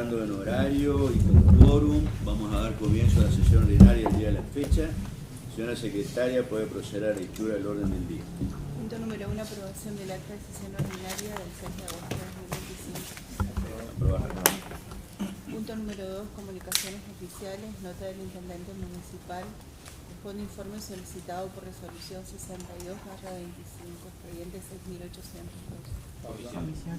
estando en horario y con quórum, vamos a dar comienzo a la sesión ordinaria el día de la fecha. Señora secretaria, puede proceder a la lectura del orden del día. Punto número 1, aprobación del acta de sesión ordinaria del 6 de agosto de 2025. Aprobar. Punto número 2, comunicaciones oficiales, nota del intendente municipal. Responde informe solicitado por resolución 62/25, expediente 6802. Comisión.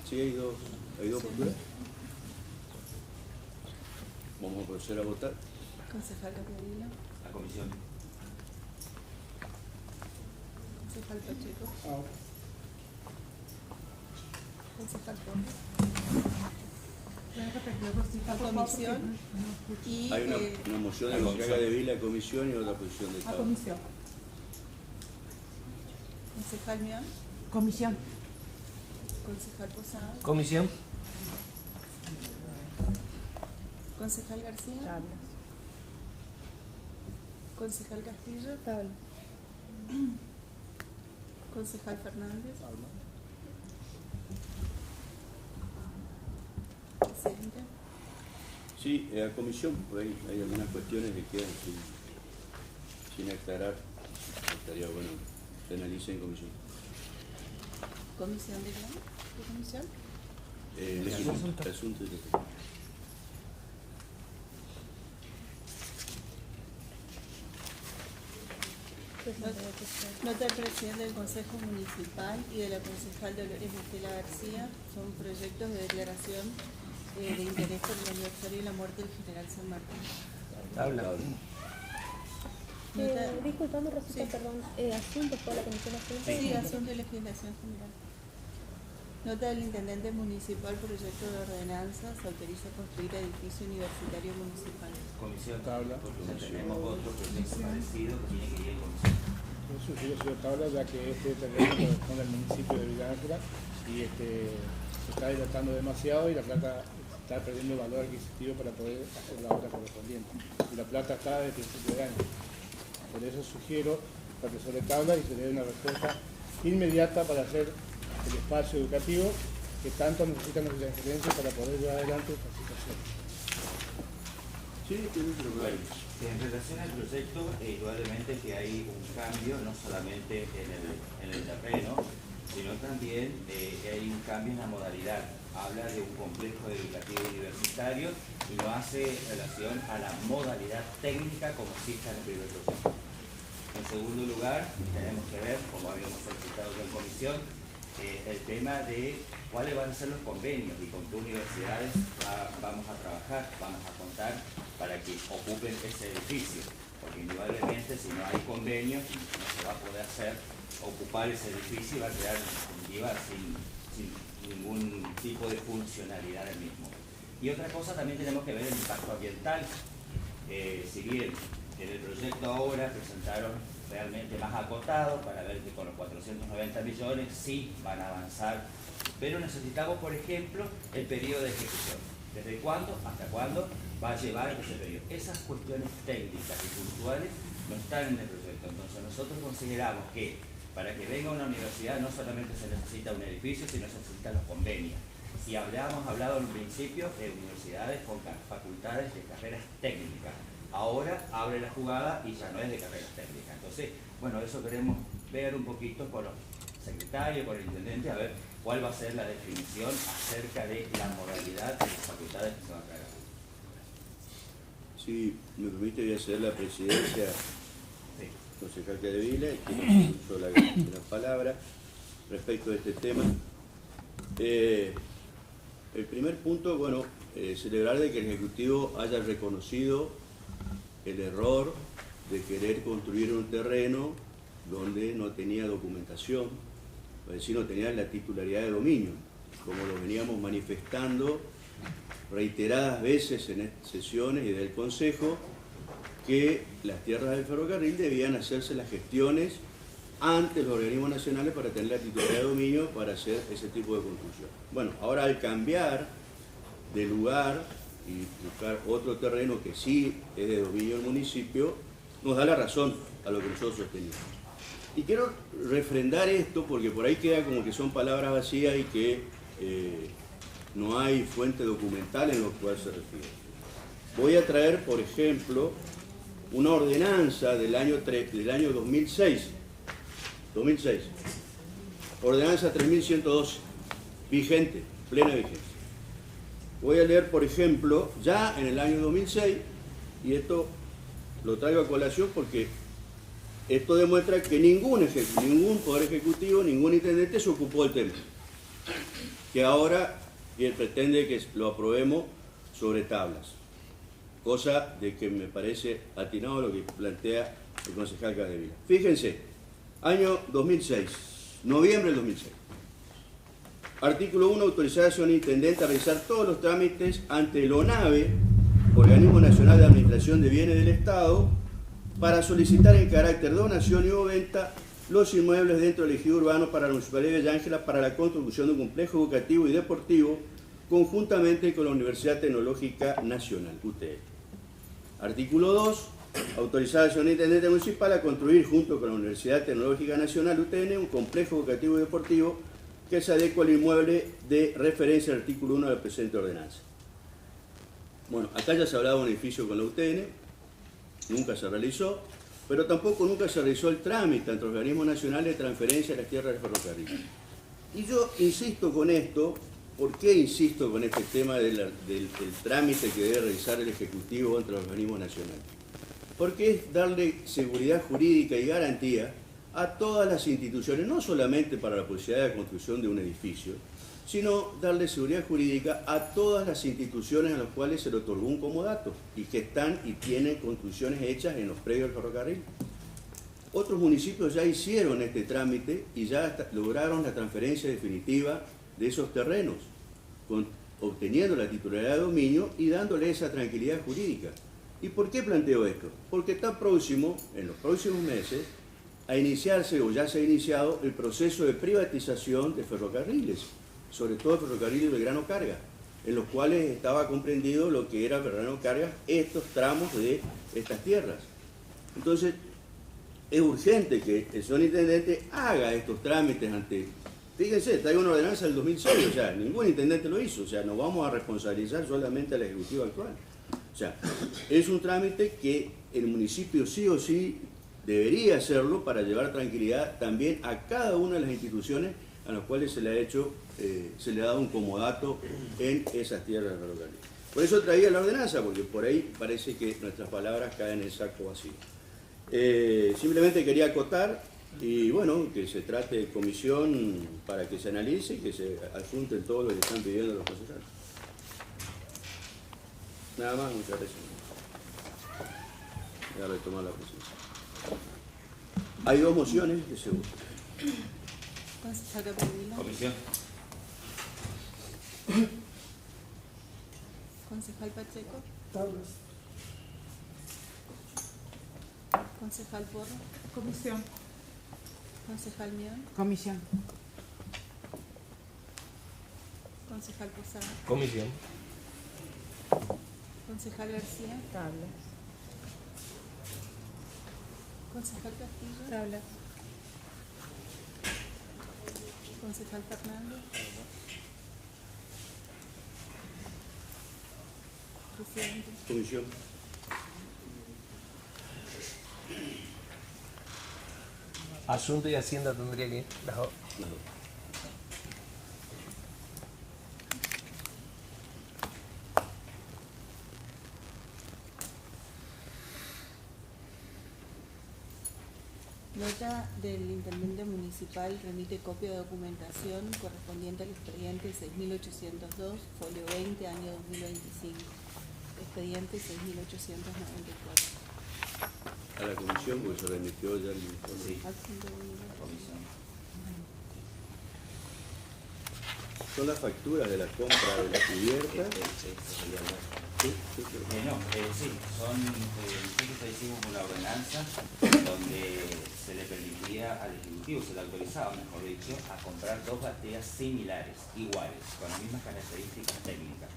Sí, hay dos posturas. Vamos a proceder a votar. Concejal Capdevila. La comisión. Concejal Pacheco. Concejal Torres. La comisión y Hay una moción de concejal Capdevila, comisión, y otra posición de A Estado. comisión. concejal Mion, Comisión. concejal Posada, Comisión. concejal García, concejal Castillo, concejal Fernández, presidente. Sí, a comisión, pues hay algunas cuestiones que quedan sin aclarar. Estaría bueno que se analice en comisión. ¿Comisión de qué? ¿Qué comisión? El asunto de Nota del presidente del Consejo Municipal y de la concejal Dolores Estela García son proyectos de declaración de interés por el aniversario de la muerte del general San Martín. Tabla. Disculpame, Rosita, Sí. perdón. Asuntos por la Comisión Nacional. Sí, asunto de legislación general. Nota del intendente municipal, proyecto de ordenanzas, autoriza construir edificio universitario municipal. Comisión. Tabla. Porque ya tenemos otro proyecto parecido que tiene que ir en comisión. Yo sugiero, señor Tabla, ya que este terreno corresponde al municipio de Villa Ángela y se está dilatando demasiado y la plata está perdiendo valor adquisitivo para poder hacer la obra correspondiente. Y la plata está de principio de año. Por eso sugiero para que sobre tabla y se le dé una respuesta inmediata para hacer el espacio educativo que tanto necesitan los villaangelenses para poder llevar adelante esta situación. Sí, tiene un problema. En relación al proyecto, indudablemente que hay un cambio, no solamente en el terreno, sino también hay un cambio en la modalidad. Habla de un complejo educativo universitario y no hace relación a la modalidad técnica como existe en el primer proyecto. En segundo lugar, tenemos que ver, como habíamos solicitado en comisión, el tema de cuáles van a ser los convenios y con qué universidades vamos a trabajar, vamos a contar para que ocupen ese edificio, porque indudablemente si no hay convenios no se va a poder ocupar ese edificio y va a quedar en definitiva sin ningún tipo de funcionalidad del mismo. Y otra cosa, también tenemos que ver el impacto ambiental. Si bien en el proyecto ahora presentaron realmente más acotado para ver que con los 490 millones sí van a avanzar, pero necesitamos, por ejemplo, el periodo de ejecución. ¿Desde cuándo hasta cuándo va a llevar ese periodo? Esas cuestiones técnicas y puntuales no están en el proyecto. Entonces nosotros consideramos que para que venga una universidad no solamente se necesita un edificio, sino se necesitan los convenios. Y habíamos hablado en un principio de universidades con facultades de carreras técnicas. Ahora abre la jugada y ya no es de carreras técnicas. Entonces, bueno, eso queremos ver un poquito con los secretarios, con el intendente, a ver cuál va a ser la definición acerca de la modalidad de las facultades que se van a cargar. Si me permite, voy a ceder la presidencia Sí. concejal Capdevila, y tiene uso la palabra respecto de este tema. El primer punto, bueno, celebrar de que el Ejecutivo haya reconocido el error de querer construir un terreno donde no tenía documentación, es decir, no tenía la titularidad de dominio, como lo veníamos manifestando reiteradas veces en estas sesiones y del Consejo, que las tierras del ferrocarril debían hacerse las gestiones ante los organismos nacionales para tener la titularidad de dominio para hacer ese tipo de construcción. Bueno, ahora al cambiar del lugar y buscar otro terreno que sí es de dominio del municipio, nos da la razón a lo que nosotros sostenemos. Y quiero refrendar esto porque por ahí queda como que son palabras vacías y que no hay fuente documental en lo cual se refiere. Voy a traer, por ejemplo, una ordenanza del año 2006. Ordenanza 3112, vigente, plena vigencia. Voy a leer, por ejemplo, ya en el año 2006, y esto lo traigo a colación porque esto demuestra que ningún poder ejecutivo, ningún intendente se ocupó del tema. Que ahora él pretende que lo aprobemos sobre tablas. Cosa de que me parece atinado lo que plantea el concejal Capdevila. Fíjense, año 2006, noviembre del 2006. Artículo 1, autorizar al señor intendente a realizar todos los trámites ante el ONAVE, Organismo Nacional de Administración de Bienes del Estado, para solicitar en carácter de donación y o venta los inmuebles dentro del ejido urbano para la Municipalidad de Villa Ángela para la construcción de un complejo educativo y deportivo conjuntamente con la Universidad Tecnológica Nacional, UTN. Artículo 2. Autorizar al señor intendente municipal a construir junto con la Universidad Tecnológica Nacional, UTN, un complejo educativo y deportivo que se adecua al inmueble de referencia al artículo 1 de la presente ordenanza. Bueno, acá ya se hablaba de un edificio con la UTN, nunca se realizó, pero tampoco nunca se realizó el trámite ante los organismos nacionales de transferencia de las tierras del ferrocarril. Y yo insisto con esto. ¿Por qué insisto con este tema del trámite que debe realizar el Ejecutivo ante los organismos nacionales? Porque es darle seguridad jurídica y garantía a todas las instituciones, no solamente para la posibilidad de construcción de un edificio, sino darle seguridad jurídica a todas las instituciones a las cuales se le otorgó un comodato y que están y tienen construcciones hechas en los predios del ferrocarril. Otros municipios ya hicieron este trámite y ya lograron la transferencia definitiva de esos terrenos, obteniendo la titularidad de dominio y dándole esa tranquilidad jurídica. ¿Y por qué planteo esto? Porque está próximo, en los próximos meses, a iniciarse, o ya se ha iniciado, el proceso de privatización de ferrocarriles, sobre todo ferrocarriles de Belgrano Carga, en los cuales estaba comprendido lo que era Belgrano Carga, estos tramos de estas tierras. Entonces, es urgente que el señor intendente haga estos trámites ante... Fíjense, traigo una ordenanza del 2006, o sea, ningún intendente lo hizo, o sea, no vamos a responsabilizar solamente al Ejecutivo actual. O sea, es un trámite que el municipio sí o sí debería hacerlo para llevar tranquilidad también a cada una de las instituciones a las cuales se le ha hecho, se le ha dado un comodato en esas tierras de ferrocarril. Por eso traía la ordenanza, porque por ahí parece que nuestras palabras caen en el saco vacío. Simplemente quería acotar. Y bueno, que se trate de comisión para que se analice y que se adjunten todo lo que están pidiendo los concejales. Nada más, muchas gracias. Voy a retomar la presencia. Hay dos mociones que se votan. Concejal Capdevila. Comisión. Concejal Pacheco. Tablas. Concejal Porro. Comisión. Concejal Mion. Comisión. Concejal Posada. Comisión. Concejal García. Tablas. Concejal Castillo. Tablas. Concejal Fernández. Presidente. Comisión. Asunto y Hacienda tendría que ir. Las dos. Nota del intendente municipal remite copia de documentación correspondiente al expediente 6802, folio 20, año 2025. Expediente 6894. A la comisión, porque se remitió ya el informe. Sí. Adjunto único. Comisión. Son las facturas de la compra de la cubierta. Sí, son, nosotros hicimos una ordenanza donde se le permitía al Ejecutivo, se le autorizaba, mejor dicho, a comprar dos bateas similares, iguales, con las mismas características técnicas.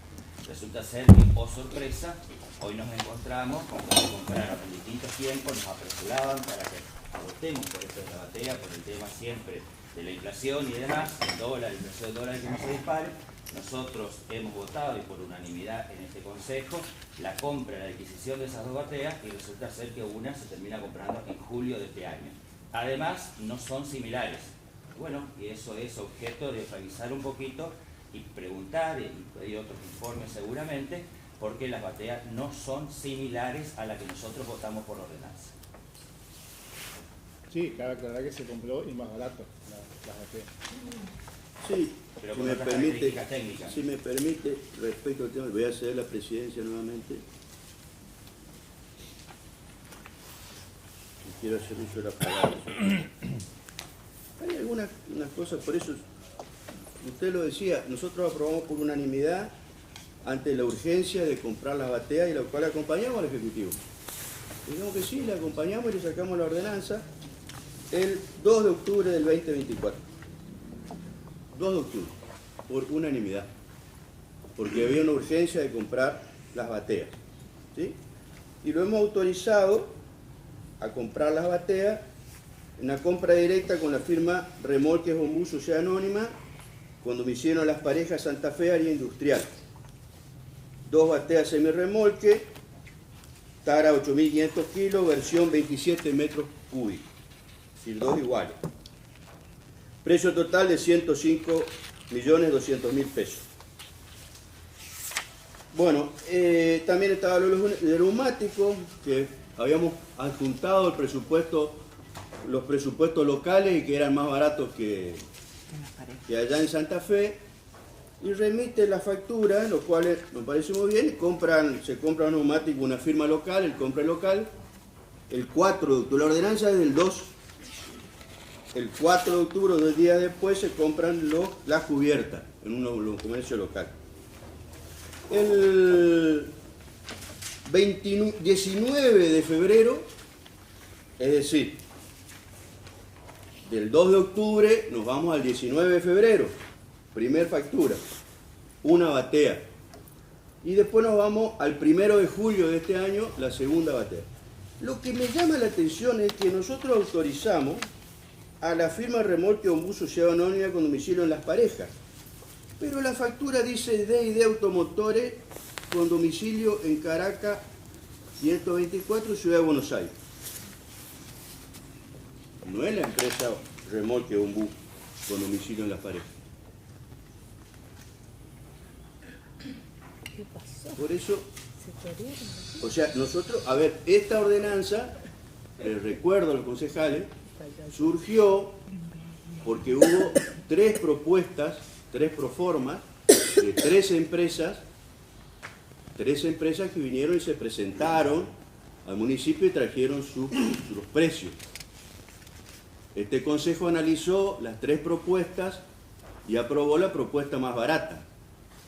Resulta ser que, oh sorpresa, hoy nos encontramos con que compraron en distintos tiempos, nos apresuraban para que agotemos por esto de la batea, por el tema siempre de la inflación y demás, el dólar, el precio del dólar que no se dispare. Nosotros hemos votado, y por unanimidad en este Consejo, la compra, la adquisición de esas dos bateas, y resulta ser que una se termina comprando en julio de este año. Además, no son similares. Bueno, y eso es objeto de revisar un poquito y preguntar, y pedir otros informes seguramente, porque las bateas no son similares a las que nosotros votamos por ordenanza. Sí, cabe aclarar que se compró y más barato las bateas. Sí, Pero si con me otras permite, características técnicas. si me permite, respecto al tema, voy a ceder la presidencia nuevamente. Y quiero hacer uso de la palabra. Hay algunas cosas, por eso, usted lo decía, nosotros aprobamos por unanimidad ante la urgencia de comprar las bateas y la cual acompañamos al Ejecutivo. Digamos que sí, le acompañamos y le sacamos la ordenanza el 2 de octubre del 2024. 2 de octubre, por unanimidad, porque había una urgencia de comprar las bateas, ¿sí? Y lo hemos autorizado a comprar las bateas en una compra directa con la firma Remolques Ombú Sociedad Anónima, con domicilio en Las Parejas, Santa Fe, área industrial. 2 bateas semirremolque, tara 8.500 kilos, versión 27 metros cúbicos, es decir, 2 iguales. Precio total de 105.200.000 pesos. Bueno, también estaba los neumáticos, que habíamos adjuntado el presupuesto, los presupuestos locales y que eran más baratos que allá en Santa Fe, y remite la factura, lo cual nos parece muy bien. Se compra un neumático, una firma local, el compra local, el 4 de octubre, la ordenanza es del 2. El 4 de octubre, 2 días después, se compran las cubiertas en un comercio local. El 19 de febrero, es decir, del 2 de octubre nos vamos al 19 de febrero, primer factura, una batea. Y después nos vamos al 1 de julio de este año, la segunda batea. Lo que me llama la atención es que nosotros autorizamos a la firma Remolque Ombú Sociedad Anónima con domicilio en Las Parejas, pero la factura dice D&D Automotores con domicilio en Caracas 124, Ciudad de Buenos Aires. No es la empresa Remolque Ombú con domicilio en Las Parejas. ¿Qué pasó? Por eso, ¿Se perdieron? o sea, nosotros, a ver, esta ordenanza, les recuerdo a los concejales, surgió porque hubo 3 propuestas, 3 proformas de 3 empresas que vinieron y se presentaron al municipio y trajeron sus precios. Este consejo analizó las 3 propuestas y aprobó la propuesta más barata.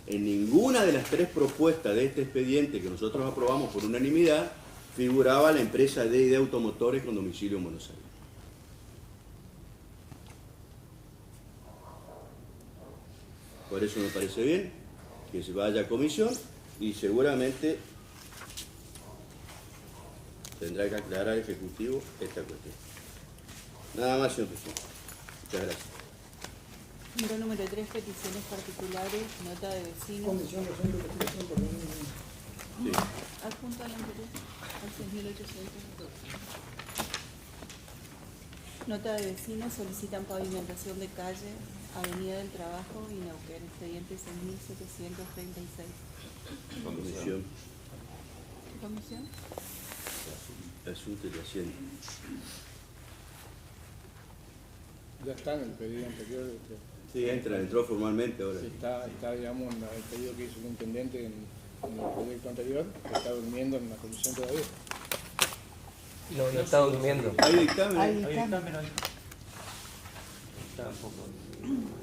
En ninguna de las 3 propuestas de este expediente que nosotros aprobamos por unanimidad figuraba la empresa D&D Automotores con domicilio en Buenos Aires. Por eso me parece bien que se vaya a comisión y seguramente tendrá que aclarar el Ejecutivo esta cuestión. Nada más, señor presidente. Muchas gracias. Punto número 3, peticiones particulares, nota de vecinos. Comisión de Centro de Investigación por la misma. Sí. Adjunto al anterior, al 6.802. Nota de vecinos, solicitan pavimentación de calle, Avenida del Trabajo y Neuquén, expediente 6.736. Comisión ¿Qué comisión? de Asuntos de Hacienda. Ya está en el pedido anterior. Sí, entró formalmente ahora. Está digamos, en el pedido que hizo el intendente en el proyecto anterior, que está durmiendo en la comisión todavía. No está durmiendo. ¿Hay dictamen? Ahí Ahí está. está, pero ahí está un poco.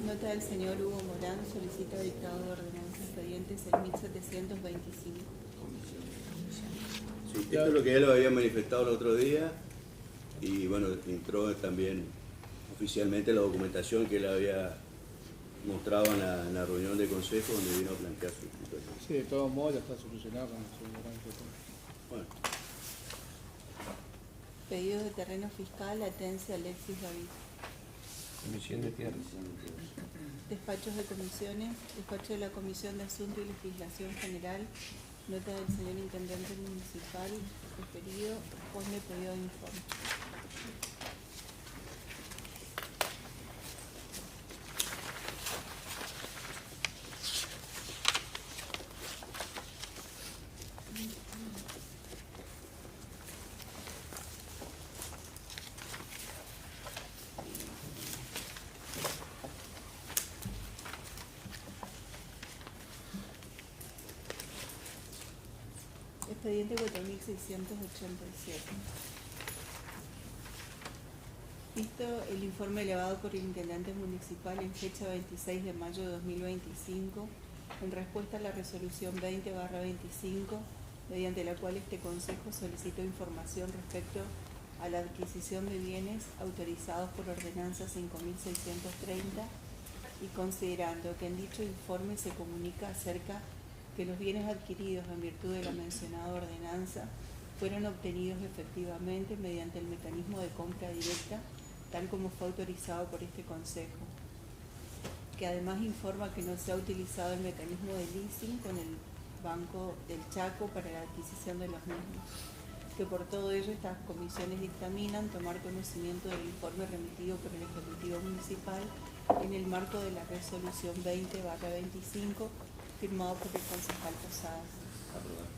Nota del señor Hugo Morán, solicita dictado de ordenanza, expediente 6.725. Sí, esto es lo que ya lo había manifestado el otro día y bueno, entró también oficialmente la documentación que él había mostraba en la reunión de consejo donde vino a plantear su situación. Sí, de todos modos ya está solucionado con el señor. Bueno, Pedido de terreno fiscal, Atencia Alexis David. Comisión de Tierra. Despachos de comisiones, despacho de la Comisión de Asuntos y Legislación General, nota del señor Intendente Municipal, referido, conforme pedido de informe. Expediente 4687. Visto el informe elevado por el Intendente Municipal en fecha 26 de mayo de 2025, en respuesta a la resolución 20/25, mediante la cual este Consejo solicitó información respecto a la adquisición de bienes autorizados por ordenanza 5630 y considerando que en dicho informe se comunica acerca que los bienes adquiridos en virtud de la mencionada ordenanza fueron obtenidos efectivamente mediante el mecanismo de compra directa, tal como fue autorizado por este Consejo, que además informa que no se ha utilizado el mecanismo de leasing con el Banco del Chaco para la adquisición de los mismos, que por todo ello estas comisiones dictaminan tomar conocimiento del informe remitido por el Ejecutivo Municipal en el marco de la resolución 20/25 firmado por el concejal Posadas. aprobar.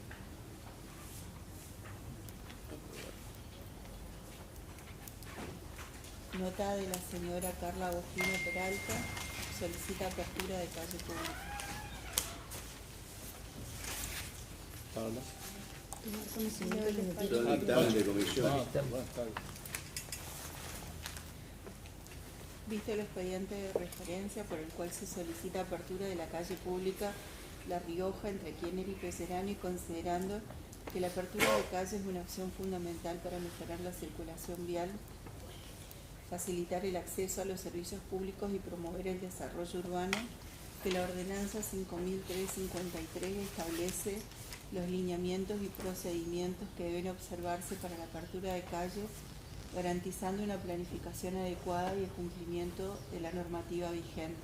Nota de la señora Carla Agustina Peralta, solicita apertura de calle pública. Paula. Son dictamen de comisión. Bueno, está bien. Visto el expediente de referencia por el cual se solicita apertura de la calle pública La Rioja entre Kiener y Pecerano y considerando que la apertura de calle es una opción fundamental para mejorar la circulación vial, facilitar el acceso a los servicios públicos y promover el desarrollo urbano, que la ordenanza 5353 establece los lineamientos y procedimientos que deben observarse para la apertura de calles, garantizando una planificación adecuada y el cumplimiento de la normativa vigente.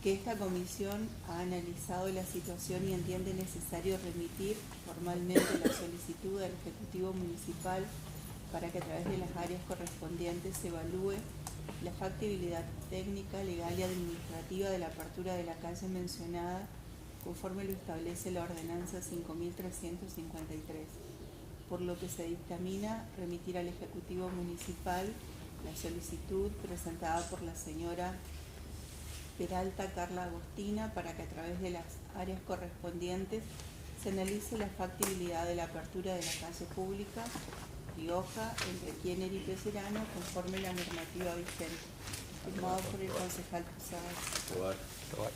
Que esta comisión ha analizado la situación y entiende necesario remitir formalmente la solicitud al Ejecutivo Municipal para que a través de las áreas correspondientes se evalúe la factibilidad técnica, legal y administrativa de la apertura de la calle mencionada conforme lo establece la ordenanza 5353. Por lo que se dictamina remitir al Ejecutivo Municipal la solicitud presentada por la señora Peralta Carla Agustina para que a través de las áreas correspondientes se analice la factibilidad de la apertura de la calle pública Rioja entre Kiener y Pecerano conforme la normativa vigente. Firmado por el concejal Posadas. Aprobar. Aprobar.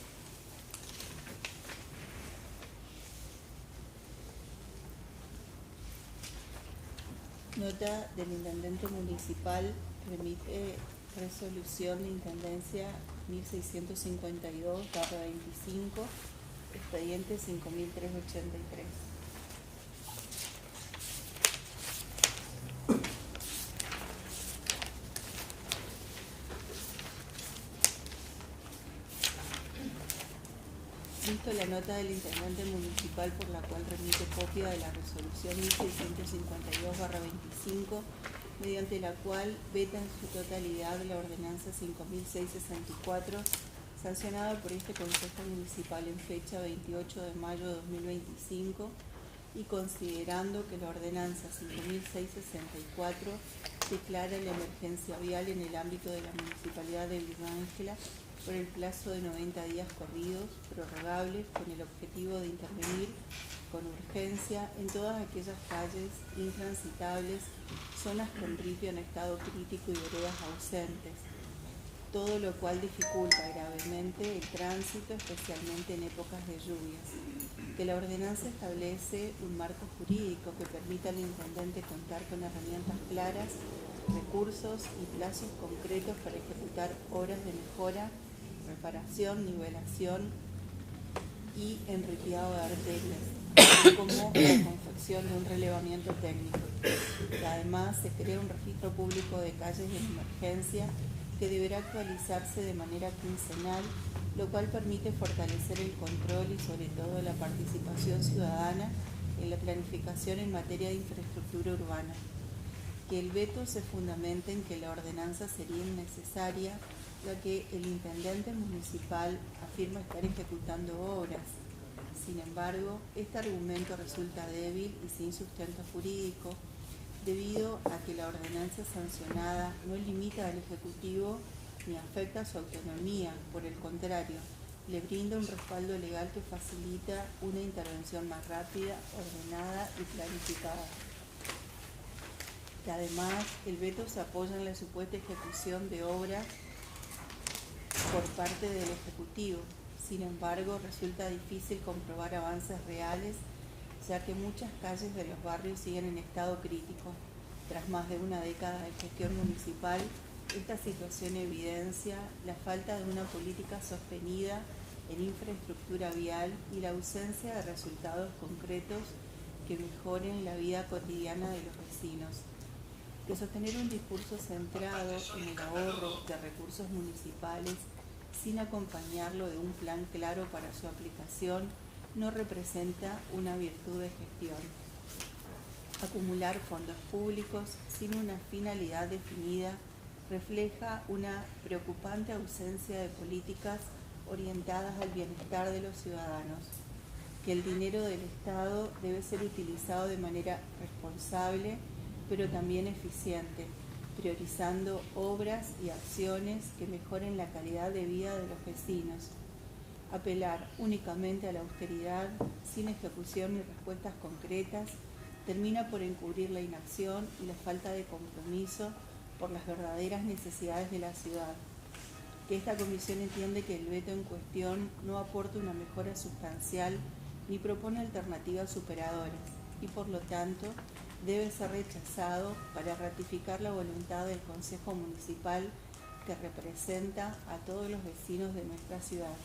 Nota del Intendente Municipal remite resolución de Intendencia 1652/25, expediente 5383. Visto la nota del Intendente Municipal por la cual remite copia de la resolución 1652/25, mediante la cual veta en su totalidad la ordenanza 5664, sancionada por este Consejo Municipal en fecha 28 de mayo de 2025, y considerando que la ordenanza 5664 declara la emergencia vial en el ámbito de la Municipalidad de Villa Ángela por el plazo de 90 días corridos, prorrogables, con el objetivo de intervenir con urgencia en todas aquellas calles intransitables, zonas con ripio en estado crítico y veredas ausentes, todo lo cual dificulta gravemente el tránsito, especialmente en épocas de lluvias. Que la ordenanza establece un marco jurídico que permita al Intendente contar con herramientas claras, recursos y plazos concretos para ejecutar obras de mejora reparación, nivelación y enriqueado de arterias, así como la confección de un relevamiento técnico. Además, se crea un registro público de calles en emergencia que deberá actualizarse de manera quincenal, lo cual permite fortalecer el control y sobre todo la participación ciudadana en la planificación en materia de infraestructura urbana. Que el veto se fundamente en que la ordenanza sería innecesaria, ya que el intendente municipal afirma estar ejecutando obras. Sin embargo, este argumento resulta débil y sin sustento jurídico, debido a que la ordenanza sancionada no limita al Ejecutivo ni afecta su autonomía, por el contrario, le brinda un respaldo legal que facilita una intervención más rápida, ordenada y planificada. Que además, el veto se apoya en la supuesta ejecución de obras por parte del Ejecutivo. Sin embargo, resulta difícil comprobar avances reales, ya que muchas calles de los barrios siguen en estado crítico. Tras más de una década de gestión municipal, esta situación evidencia la falta de una política sostenida en infraestructura vial y la ausencia de resultados concretos que mejoren la vida cotidiana de los vecinos. Que sostener un discurso centrado en el ahorro de recursos municipales sin acompañarlo de un plan claro para su aplicación no representa una virtud de gestión. Acumular fondos públicos sin una finalidad definida refleja una preocupante ausencia de políticas orientadas al bienestar de los ciudadanos. Que el dinero del Estado debe ser utilizado de manera responsable, pero también eficiente, priorizando obras y acciones que mejoren la calidad de vida de los vecinos. Apelar únicamente a la austeridad, sin ejecución ni respuestas concretas, termina por encubrir la inacción y la falta de compromiso por las verdaderas necesidades de la ciudad. Que esta comisión entiende que el veto en cuestión no aporta una mejora sustancial ni propone alternativas superadoras y, por lo tanto, debe ser rechazado para ratificar la voluntad del Consejo Municipal que representa a todos los vecinos de nuestra ciudad.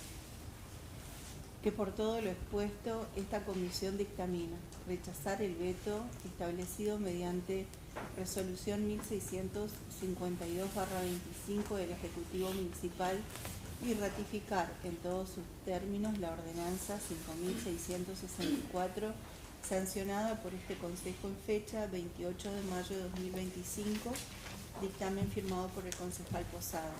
Que por todo lo expuesto, esta comisión dictamina rechazar el veto establecido mediante Resolución 1652/25 del Ejecutivo Municipal y ratificar en todos sus términos la Ordenanza 5664 sancionada por este Consejo en fecha 28 de mayo de 2025, dictamen firmado por el concejal Posada.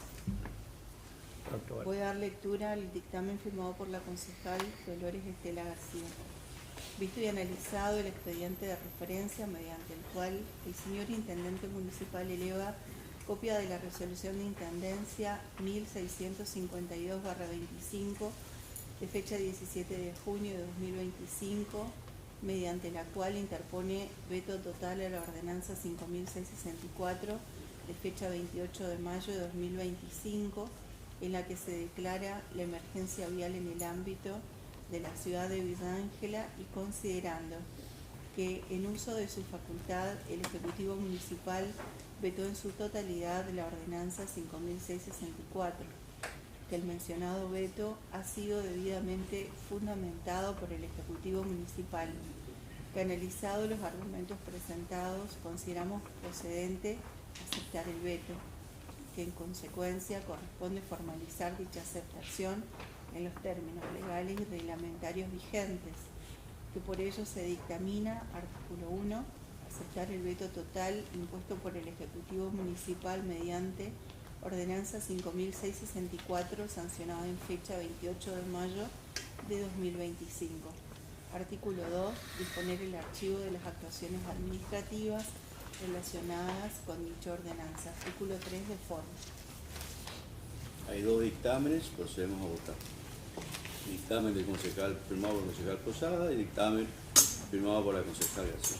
Voy a dar lectura al dictamen firmado por la concejal Dolores Estela García. Visto y analizado el expediente de referencia mediante el cual el señor Intendente Municipal eleva copia de la Resolución de Intendencia 1652/25 de fecha 17 de junio de 2025, mediante la cual interpone veto total a la Ordenanza 5664 de fecha 28 de mayo de 2025, en la que se declara la emergencia vial en el ámbito de la ciudad de Villa Ángela y considerando que en uso de su facultad el Ejecutivo Municipal vetó en su totalidad la Ordenanza 5664, que el mencionado veto ha sido debidamente fundamentado por el Ejecutivo Municipal, que analizado los argumentos presentados consideramos procedente aceptar el veto, que en consecuencia corresponde formalizar dicha aceptación en los términos legales y reglamentarios vigentes, que por ello se dictamina, artículo 1, aceptar el veto total impuesto por el Ejecutivo Municipal mediante Ordenanza 5664 sancionada en fecha 28 de mayo de 2025. Artículo 2, disponer el archivo de las actuaciones administrativas relacionadas con dicha ordenanza. Artículo 3, de forma. Hay dos dictámenes, procedemos a votar. Dictamen del concejal firmado por el concejal Posada y dictamen firmado por la concejal García.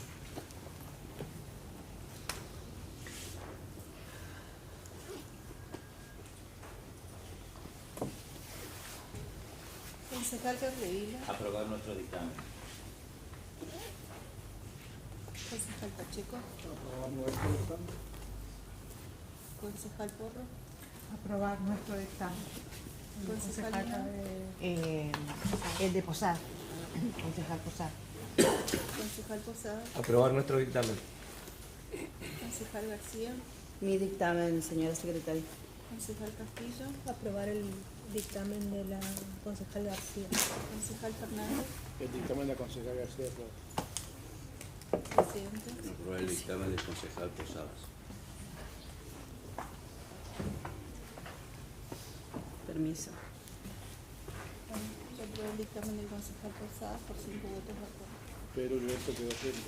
Concejal Capdevila. Aprobar nuestro dictamen. Concejal Pacheco. Concejal Porro. Aprobar nuestro dictamen. Concejal Concejal, Hernández. El de Posada, concejal Posada. Concejal Posada. Aprobar nuestro dictamen. Concejal García. Mi dictamen, señora secretaria. Concejal Castillo. aprobar el dictamen de la concejal García. Concejal Fernández. El dictamen de la concejal García fue Presidente. Aprobar el dictamen del concejal Posadas. Permiso. Yo apruebo el dictamen del concejal Posada por 5 votos a favor. pero Gilberto quedó frente.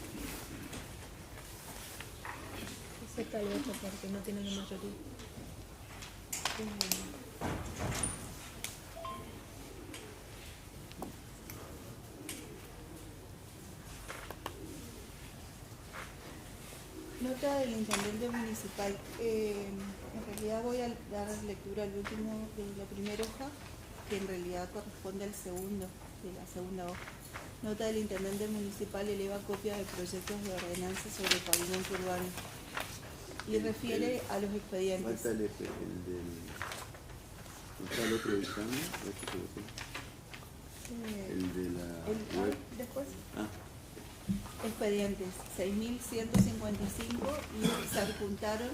Acepta el voto porque no tiene la mayoría. Nota del intendente municipal. En realidad voy a dar lectura al último de la primera hoja, que en realidad corresponde al segundo, de la segunda hoja. Nota del intendente municipal eleva copia de proyectos de ordenanza sobre pavimento urbano y refiere a los expedientes. Falta el del... ¿Está el otro dictamen? El de la web. Después, Ah, expedientes 6.155 y se adjuntaron,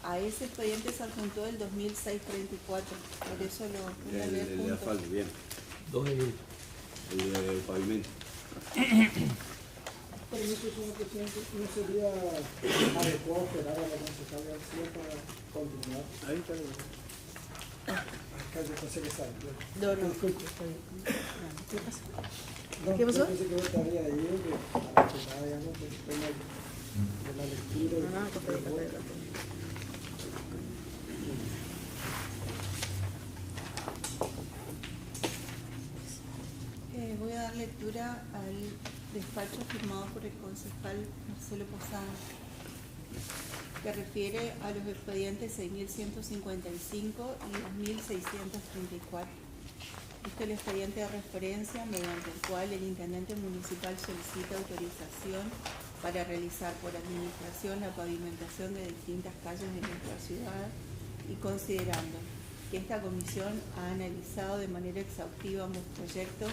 a ese expediente se adjuntó el 2634, por eso lo voy a leer el de juntos. asfalto, bien. 2 minutos. El de pavimento. Permiso, señor presidente, ¿no sería adecuado esperar a la concejal García para continuar? Ahí está el... Acá yo pensé que estaba. No. Disculpe. ¿Qué pasó? No, ¿Qué pasó? yo pensé que vos estaría ahí, que a la final, digamos, del tema de la lectura. Voy a dar lectura al despacho firmado por el concejal Marcelo Posada, que refiere a los expedientes 6.155 y 2.634. Este es el expediente de referencia mediante el cual el intendente municipal solicita autorización para realizar por administración la pavimentación de distintas calles de nuestra ciudad y considerando que esta comisión ha analizado de manera exhaustiva ambos proyectos,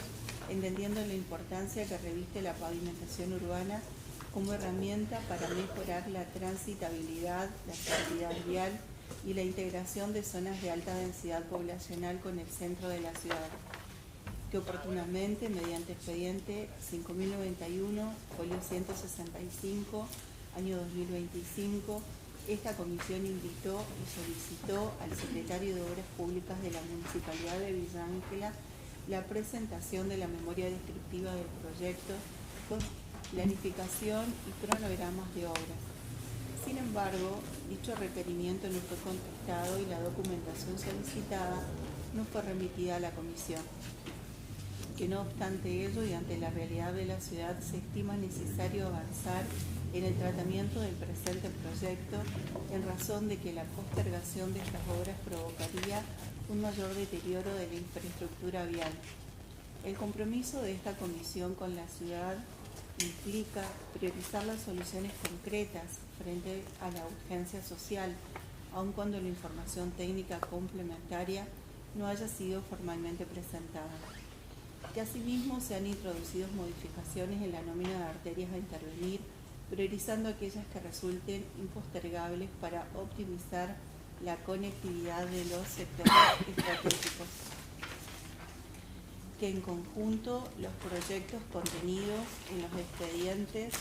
entendiendo la importancia que reviste la pavimentación urbana como herramienta para mejorar la transitabilidad, la seguridad vial y la integración de zonas de alta densidad poblacional con el centro de la ciudad, que oportunamente, mediante expediente 5091, folio 165, año 2025, esta comisión invitó y solicitó al secretario de Obras Públicas de la Municipalidad de Villa Ángela la presentación de la memoria descriptiva del proyecto con planificación y cronogramas de obras. Sin embargo, dicho requerimiento no fue contestado y la documentación solicitada no fue remitida a la comisión. Que no obstante ello y ante la realidad de la ciudad se estima necesario avanzar en el tratamiento del presente proyecto en razón de que la postergación de estas obras provocaría un mayor deterioro de la infraestructura vial. El compromiso de esta comisión con la ciudad implica priorizar las soluciones concretas frente a la urgencia social, aun cuando la información técnica complementaria no haya sido formalmente presentada. Que asimismo se han introducido modificaciones en la nómina de arterias a intervenir, priorizando aquellas que resulten impostergables para optimizar la conectividad de los sectores estratégicos. Que en conjunto los proyectos contenidos en los expedientes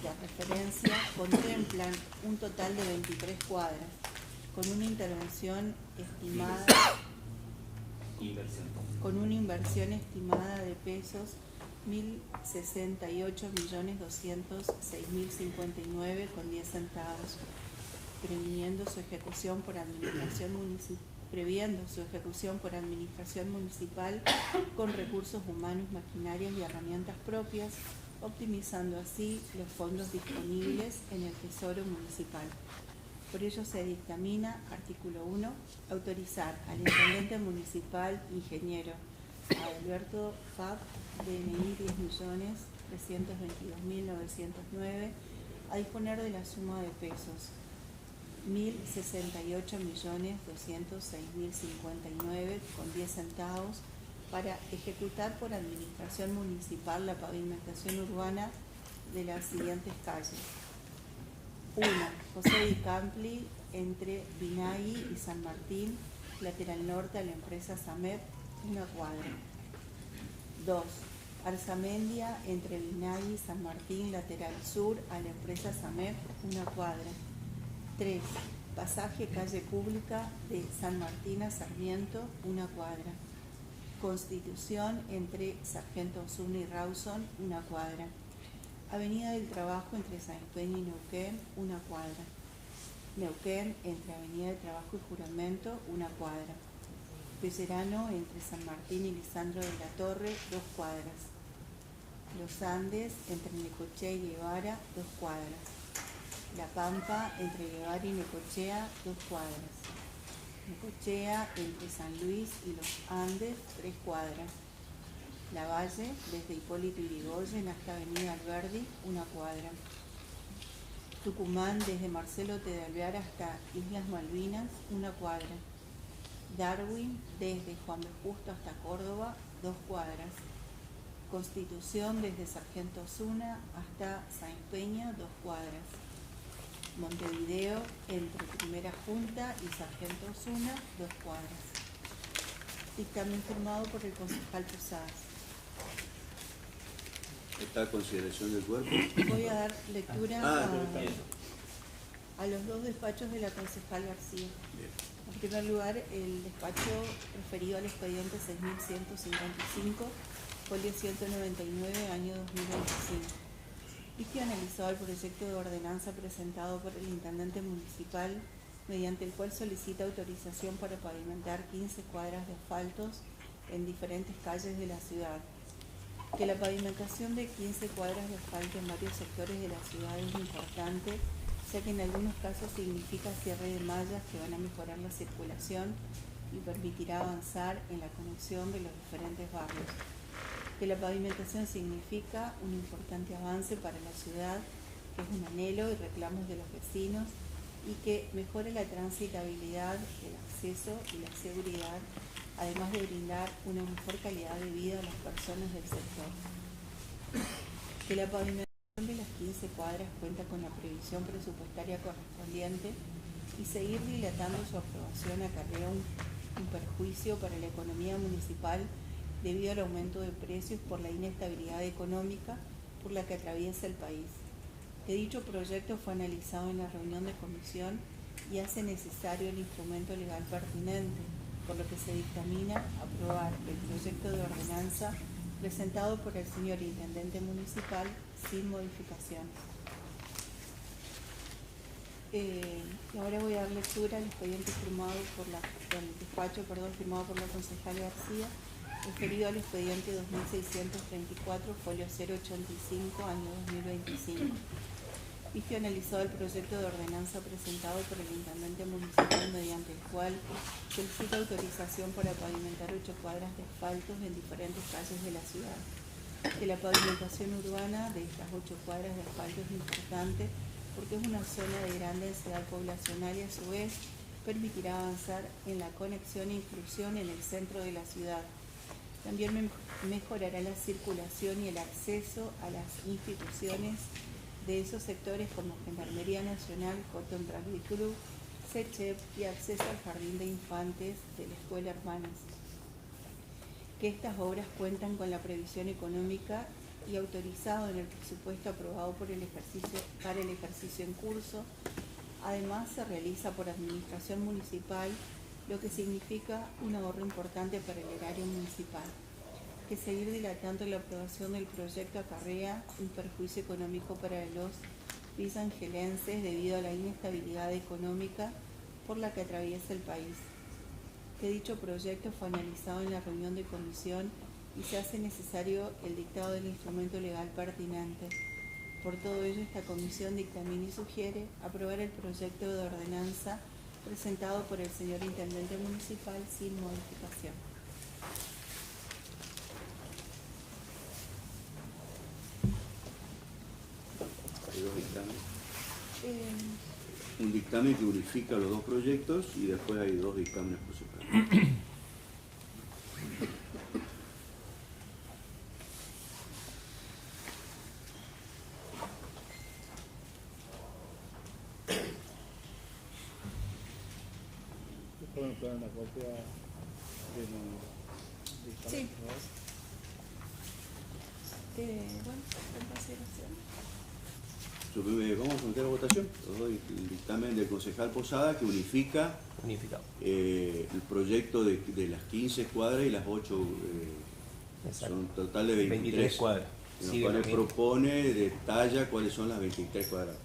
de referencia contemplan un total de 23 cuadras, con una intervención estimada, con una inversión estimada de pesos 1.068.206.059,10 previendo su ejecución por administración municipal con recursos humanos, maquinarias y herramientas propias, optimizando así los fondos disponibles en el Tesoro Municipal. Por ello se dictamina, artículo 1, autorizar al intendente municipal, ingeniero Alberto Fab, DNI 10.322.909, a disponer de la suma de pesos 1.068.206.059,10 para ejecutar por administración municipal la pavimentación urbana de las siguientes calles. 1. José Di Campli entre Vinagui y San Martín, lateral norte a la empresa Samet, 1 cuadra. 2. Arzamendia entre Vinagui y San Martín, lateral sur a la empresa Samet, 1 cuadra. 3. Pasaje calle pública de San Martín a Sarmiento, 1 cuadra. Constitución entre Sargento Osuna y Rawson, 1 cuadra. Avenida del Trabajo entre San Peña y Neuquén, 1 cuadra. Neuquén entre Avenida del Trabajo y Juramento, 1 cuadra. Pecerano entre San Martín y Lisandro de la Torre, 2 cuadras. Los Andes entre Necochea y Guevara, 2 cuadras. La Pampa entre Guevara y Necochea, 2 cuadras. Necochea entre San Luis y los Andes, 3 cuadras. La Valle desde Hipólito Yrigoyen hasta Avenida Alberdi, 1 cuadra. Tucumán desde Marcelo T. de Alvear hasta Islas Malvinas, 1 cuadra. Darwin desde Juan B. Justo hasta Córdoba, 2 cuadras. Constitución desde Sargento Osuna hasta Sáenz Peña, 2 cuadras. Montevideo entre Primera Junta y Sargento Osuna, 2 cuadras. Dictamen firmado por el concejal Posadas. ¿Está a consideración del cuerpo? Voy a dar lectura a los 2 despachos de la concejal García. Bien. En primer lugar, el despacho referido al expediente 6155, folio 199, año 2025. Visto y analizado el proyecto de ordenanza presentado por el intendente municipal, mediante el cual solicita autorización para pavimentar 15 cuadras de asfaltos en diferentes calles de la ciudad. Que la pavimentación de 15 cuadras de asfalto en varios sectores de la ciudad es importante, ya que en algunos casos significa cierre de mallas que van a mejorar la circulación y permitirá avanzar en la conexión de los diferentes barrios. Que la pavimentación significa un importante avance para la ciudad, que es un anhelo y reclamos de los vecinos, y que mejore la transitabilidad, el acceso y la seguridad, además de brindar una mejor calidad de vida a las personas del sector. Que la pavimentación de las 15 cuadras cuenta con la previsión presupuestaria correspondiente y seguir dilatando su aprobación acarrea un perjuicio para la economía municipal debido al aumento de precios por la inestabilidad económica por la que atraviesa el país. Que dicho proyecto fue analizado en la reunión de comisión y hace necesario el instrumento legal pertinente, por lo que se dictamina aprobar el proyecto de ordenanza presentado por el señor intendente municipal sin modificaciones. Ahora voy a dar lectura al expediente firmado por la concejal García, referido al expediente 2634, folio 085, año 2025. Visto y analizado el proyecto de ordenanza presentado por el intendente municipal, mediante el cual solicita autorización para pavimentar 8 cuadras de asfaltos en diferentes calles de la ciudad. Que la pavimentación urbana de estas 8 cuadras de asfalto es importante porque es una zona de gran densidad poblacional y a su vez permitirá avanzar en la conexión e inclusión en el centro de la ciudad. También mejorará la circulación y el acceso a las instituciones de esos sectores como Gendarmería Nacional, Cotton Rugby Club, SECHEP y acceso al Jardín de Infantes de la Escuela Hermanas. Que estas obras cuentan con la previsión económica y autorizado en el presupuesto aprobado para el ejercicio en curso. Además, se realiza por administración municipal, lo que significa un ahorro importante para el erario municipal. Que seguir dilatando la aprobación del proyecto acarrea un perjuicio económico para los visangelenses debido a la inestabilidad económica por la que atraviesa el país. Que dicho proyecto fue analizado en la reunión de comisión y se hace necesario el dictado del instrumento legal pertinente. Por todo ello, esta comisión dictamina y sugiere aprobar el proyecto de ordenanza presentado por el señor intendente municipal sin modificación. Hay 2 dictámenes. un dictamen que unifica los dos proyectos y después hay dos dictámenes por separado. Después me ponen la copia del dictamen. Sí. por favor. Bueno, en consideración. Vamos a someter a votación el dictamen del concejal Posada que unifica Unificado. el proyecto de las 15 cuadras y las 8, Exacto. son total de 23 cuadras. En los Sigue cuales lo mismo. propone, detalla cuáles son las 23 cuadras.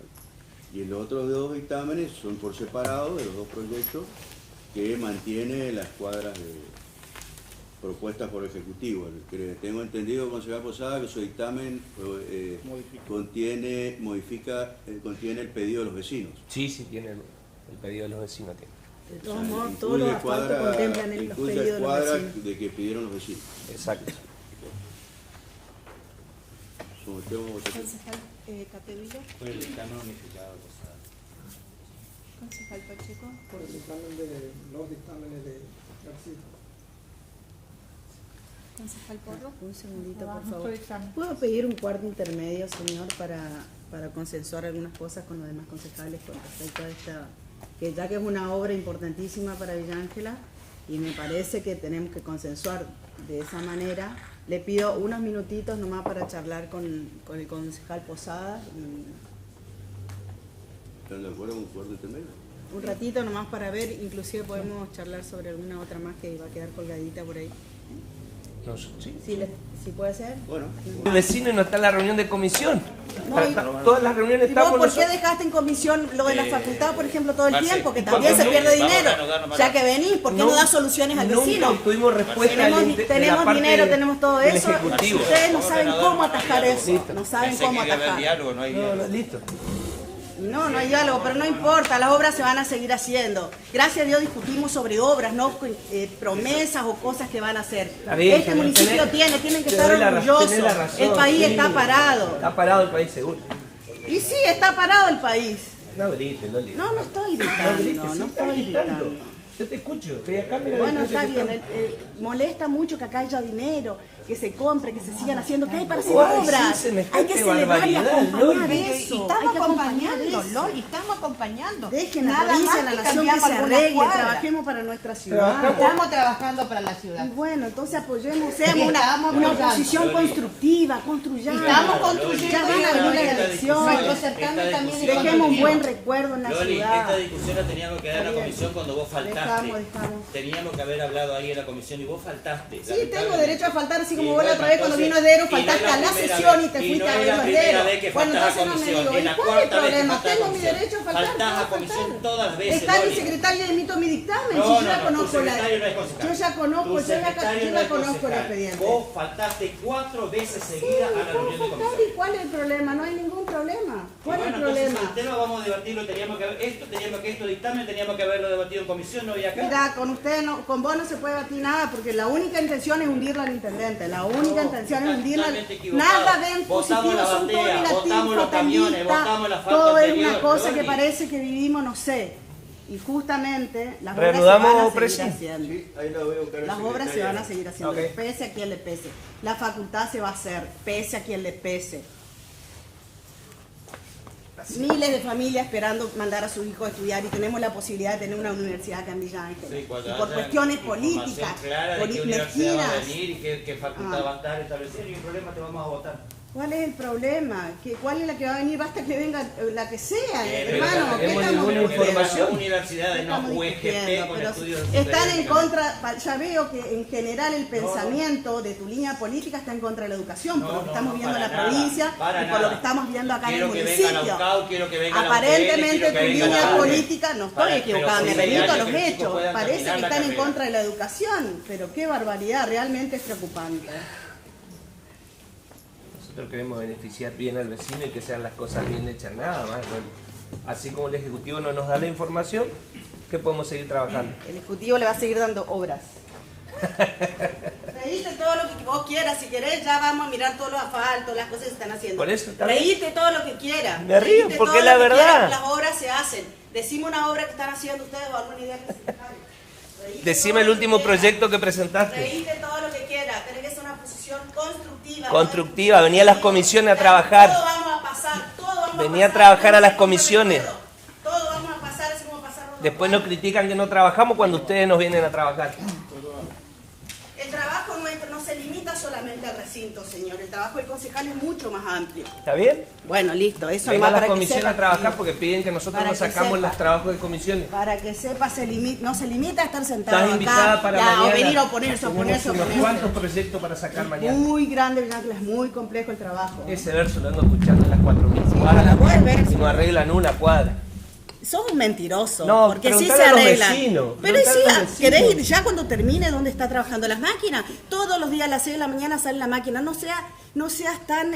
Y los otros dos dictámenes son por separado de los dos proyectos que mantiene las cuadras propuestas por el Ejecutivo. Tengo entendido, concejal Posada, que su dictamen contiene el pedido de los vecinos. Sí, sí, tiene el pedido de los vecinos. Tiene. De O todos sea, modos, todos los asfaltos contemplan los incluye pedidos de los cuadras vecinos. de que pidieron los vecinos. Exacto. Sometemos a votación. Concejal Capdevila, Por el dictamen unificado, Posada. concejal Pacheco, Por el dictamen de los dictámenes de García. concejal Porro. Un segundito, por Trabajo favor. por examen. ¿Puedo pedir un cuarto intermedio, señor, para consensuar algunas cosas con los demás concejales con respecto a esta, que ya que es una obra importantísima para Villa Ángela y me parece que tenemos que consensuar de esa manera? Le pido unos minutitos nomás para charlar con el concejal Posada, ¿Están de acuerdo con un cuarto intermedio? un ratito nomás para ver, inclusive podemos charlar sobre alguna otra más que va a quedar colgadita por ahí. No, sí. ¿Sí puede ser? Bueno, El vecino no está en la reunión de comisión. No, y- Todas las reuniones ¿Y vos estamos por qué nosotros. dejaste en comisión lo de la facultad, por ejemplo, todo el Marce, tiempo? Que porque también se no, pierde vamos a dinero. reanudar nomás. Ya que venís, ¿por qué no das soluciones al Nunca vecino? obtuvimos respuesta Tenemos, de tenemos la parte dinero, tenemos todo del eso. Ejecutivo. Ustedes no Vamos a saben reanudar cómo nomás atajar diálogo. eso. No saben Pensé cómo que iba a haber atajar. diálogo, no hay No, diálogo. no, listo. No hay diálogo, pero no importa, las obras se van a seguir haciendo. Gracias a Dios discutimos sobre obras, no promesas o cosas que van a hacer. Está bien, Este pero municipio tenés tienen que te estar doy la razón, orgullosos. tenés la razón, El país sí. está parado. Está parado el país, seguro. Y sí, está parado el país. No grites, no grites. No estoy No gritando, grites, sí, no estás estoy gritando. gritando. Yo te escucho. Estoy acá, mira, Bueno, escucho está que bien, molesta mucho que acá haya dinero, que se compre, que se sigan haciendo, que hay para hacer Ay, sí, obras. semejante Hay que celebrar y barbaridad, acompañar Loli. eso. Hay Estamos que acompañar acompañando, eso. Loli, estamos acompañando. Dejen a la Nada provincia, a más la que nación que cambiamos se algunas arregle, cuadras. trabajemos para nuestra ciudad. Estamos trabajando para la ciudad. Y bueno, entonces apoyemos, seamos una Estamos oposición apoyando. constructiva, construyamos. Estamos construyendo. Ya van a venir las Esta elecciones. Nuestro certamen también es Dejemos un buen constructivo. recuerdo en la Loli, ciudad. esta discusión la teníamos que dar en la Está bien. comisión cuando vos faltaste. Dejamos. Teníamos que haber hablado ahí en la comisión y vos faltaste. Sí, tengo derecho a faltar, así como Y vos la bueno, otra vez cuando entonces, vino Edero, y no es faltaste la a la primera sesión vez, y te y fuiste no a es ver la a primera Edero. vez que Bueno, faltas a entonces no me comisión, digo, es ¿y la cuál es el cuarta vez que problema? faltas a Tengo mi comisión. derecho a faltar. Faltás a ¿puedo comisión faltar? todas las veces, Está mi Loli. secretaria y emito mi dictamen, No, si yo no, ya no, conozco tu la... secretario no es concejal. Yo ya conozco, Tu yo secretario ya no es conozco el concejal. expediente. Vos faltaste 4 veces seguidas a la ¿Puedo reunión de faltar? comisión. ¿Y cuál es el problema? No hay ningún problema. ¿Cuál es el Bueno, entonces problema? el tema vamos a debatirlo, teníamos que esto dictamen teníamos que haberlo debatido en comisión, no había acá. Mira, con usted no, con vos no se puede batir nada porque la única intención es hundirla al intendente. La única intención es hundirla. Totalmente equivocado. Nada ven Votamos positivo, la son todo bandera, negativos, votamos los camiones, fatalistas, votamos el asfalto todo es anterior, una cosa que Loli. parece que vivimos, no sé. Y justamente las Reanudamos, obras se van a seguir presi. haciendo. sí, ahí la veo, cara, Las obras se van a seguir haciendo, Ok. pese a quien le pese. La facultad se va a hacer, pese a quien le pese. Miles de familias esperando mandar a sus hijos a estudiar y tenemos la posibilidad de tener una universidad acá en Villa Ángela. Sí, cuando y por haya cuestiones información políticas, clara de qué universidad va a mezquinas. venir y qué facultad Ah. va a estar establecida, y un problema te vamos a votar. ¿Cuál es el problema? ¿Cuál es la que va a venir? Basta que venga la que sea, Pero hermano. no ¿Qué tenemos estamos ninguna discutiendo? información. Universidades, no Estamos UEGP discutiendo, con pero estudios están en superiores. contra, ya veo que en general el pensamiento de tu línea política está en contra de la educación, por lo que estamos viendo en la para provincia nada, para y por lo nada. que estamos viendo acá Quiero en el que venga municipio. Naucao, quiero que venga Aparentemente tu venga línea la política, no estoy Para- equivocada, pero me remito a los que los chicos hechos, puedan parece terminar que la están en carrera. contra de la educación, pero qué barbaridad, realmente es preocupante. Nosotros queremos beneficiar bien al vecino y que sean las cosas bien hechas, nada más. ¿No? Así como el Ejecutivo no nos da la información, ¿qué podemos seguir trabajando? El Ejecutivo le va a seguir dando obras. Reíte todo lo que vos quieras, si querés ya vamos a mirar todos los asfaltos, las cosas que se están haciendo. Por eso está bien. Reíte todo lo que quieras. Me río, Reíte porque todo la lo que verdad. quieras, las obras se hacen. Decime una obra que están haciendo ustedes o alguna idea que se les haga. Decime el último proyecto que presentaste. Reíste todo lo que quieras, tenés que ser una posición constructiva. Constructiva, venía a las comisiones a trabajar. Todo vamos a pasar, todo vamos a pasar. Venía a trabajar a las comisiones. Todo vamos a pasar, así como pasaron los Después nos critican que no trabajamos cuando ustedes nos vienen a trabajar. El trabajo nuestro no se limita solamente al recinto, señor. El trabajo del concejal es mucho más amplio. ¿Está bien? Bueno, listo. Eso Venga a nomás las para que comisiones sepa. a trabajar porque piden que nosotros Para nos que sacamos sepa. los trabajos de comisiones. Para que sepa, no se limita a estar sentado Estás invitada acá para ya, mañana. o venir a oponerse, a Tenemos oponerse, a unos oponerse. cuantos proyectos para sacar mañana. Muy grande, Villángel, es muy complejo el trabajo. Ese verso lo ando escuchando en las 4.000 para cuadras. poder ver. Y no arreglan una cuadra. Sos un mentiroso, No, porque sí preguntale se a los arreglan. vecinos, Pero preguntale a los sí, vecinos. ¿querés ir ya cuando termine dónde está trabajando las máquinas? Todos los días a las 6 de la mañana sale la máquina. No seas tan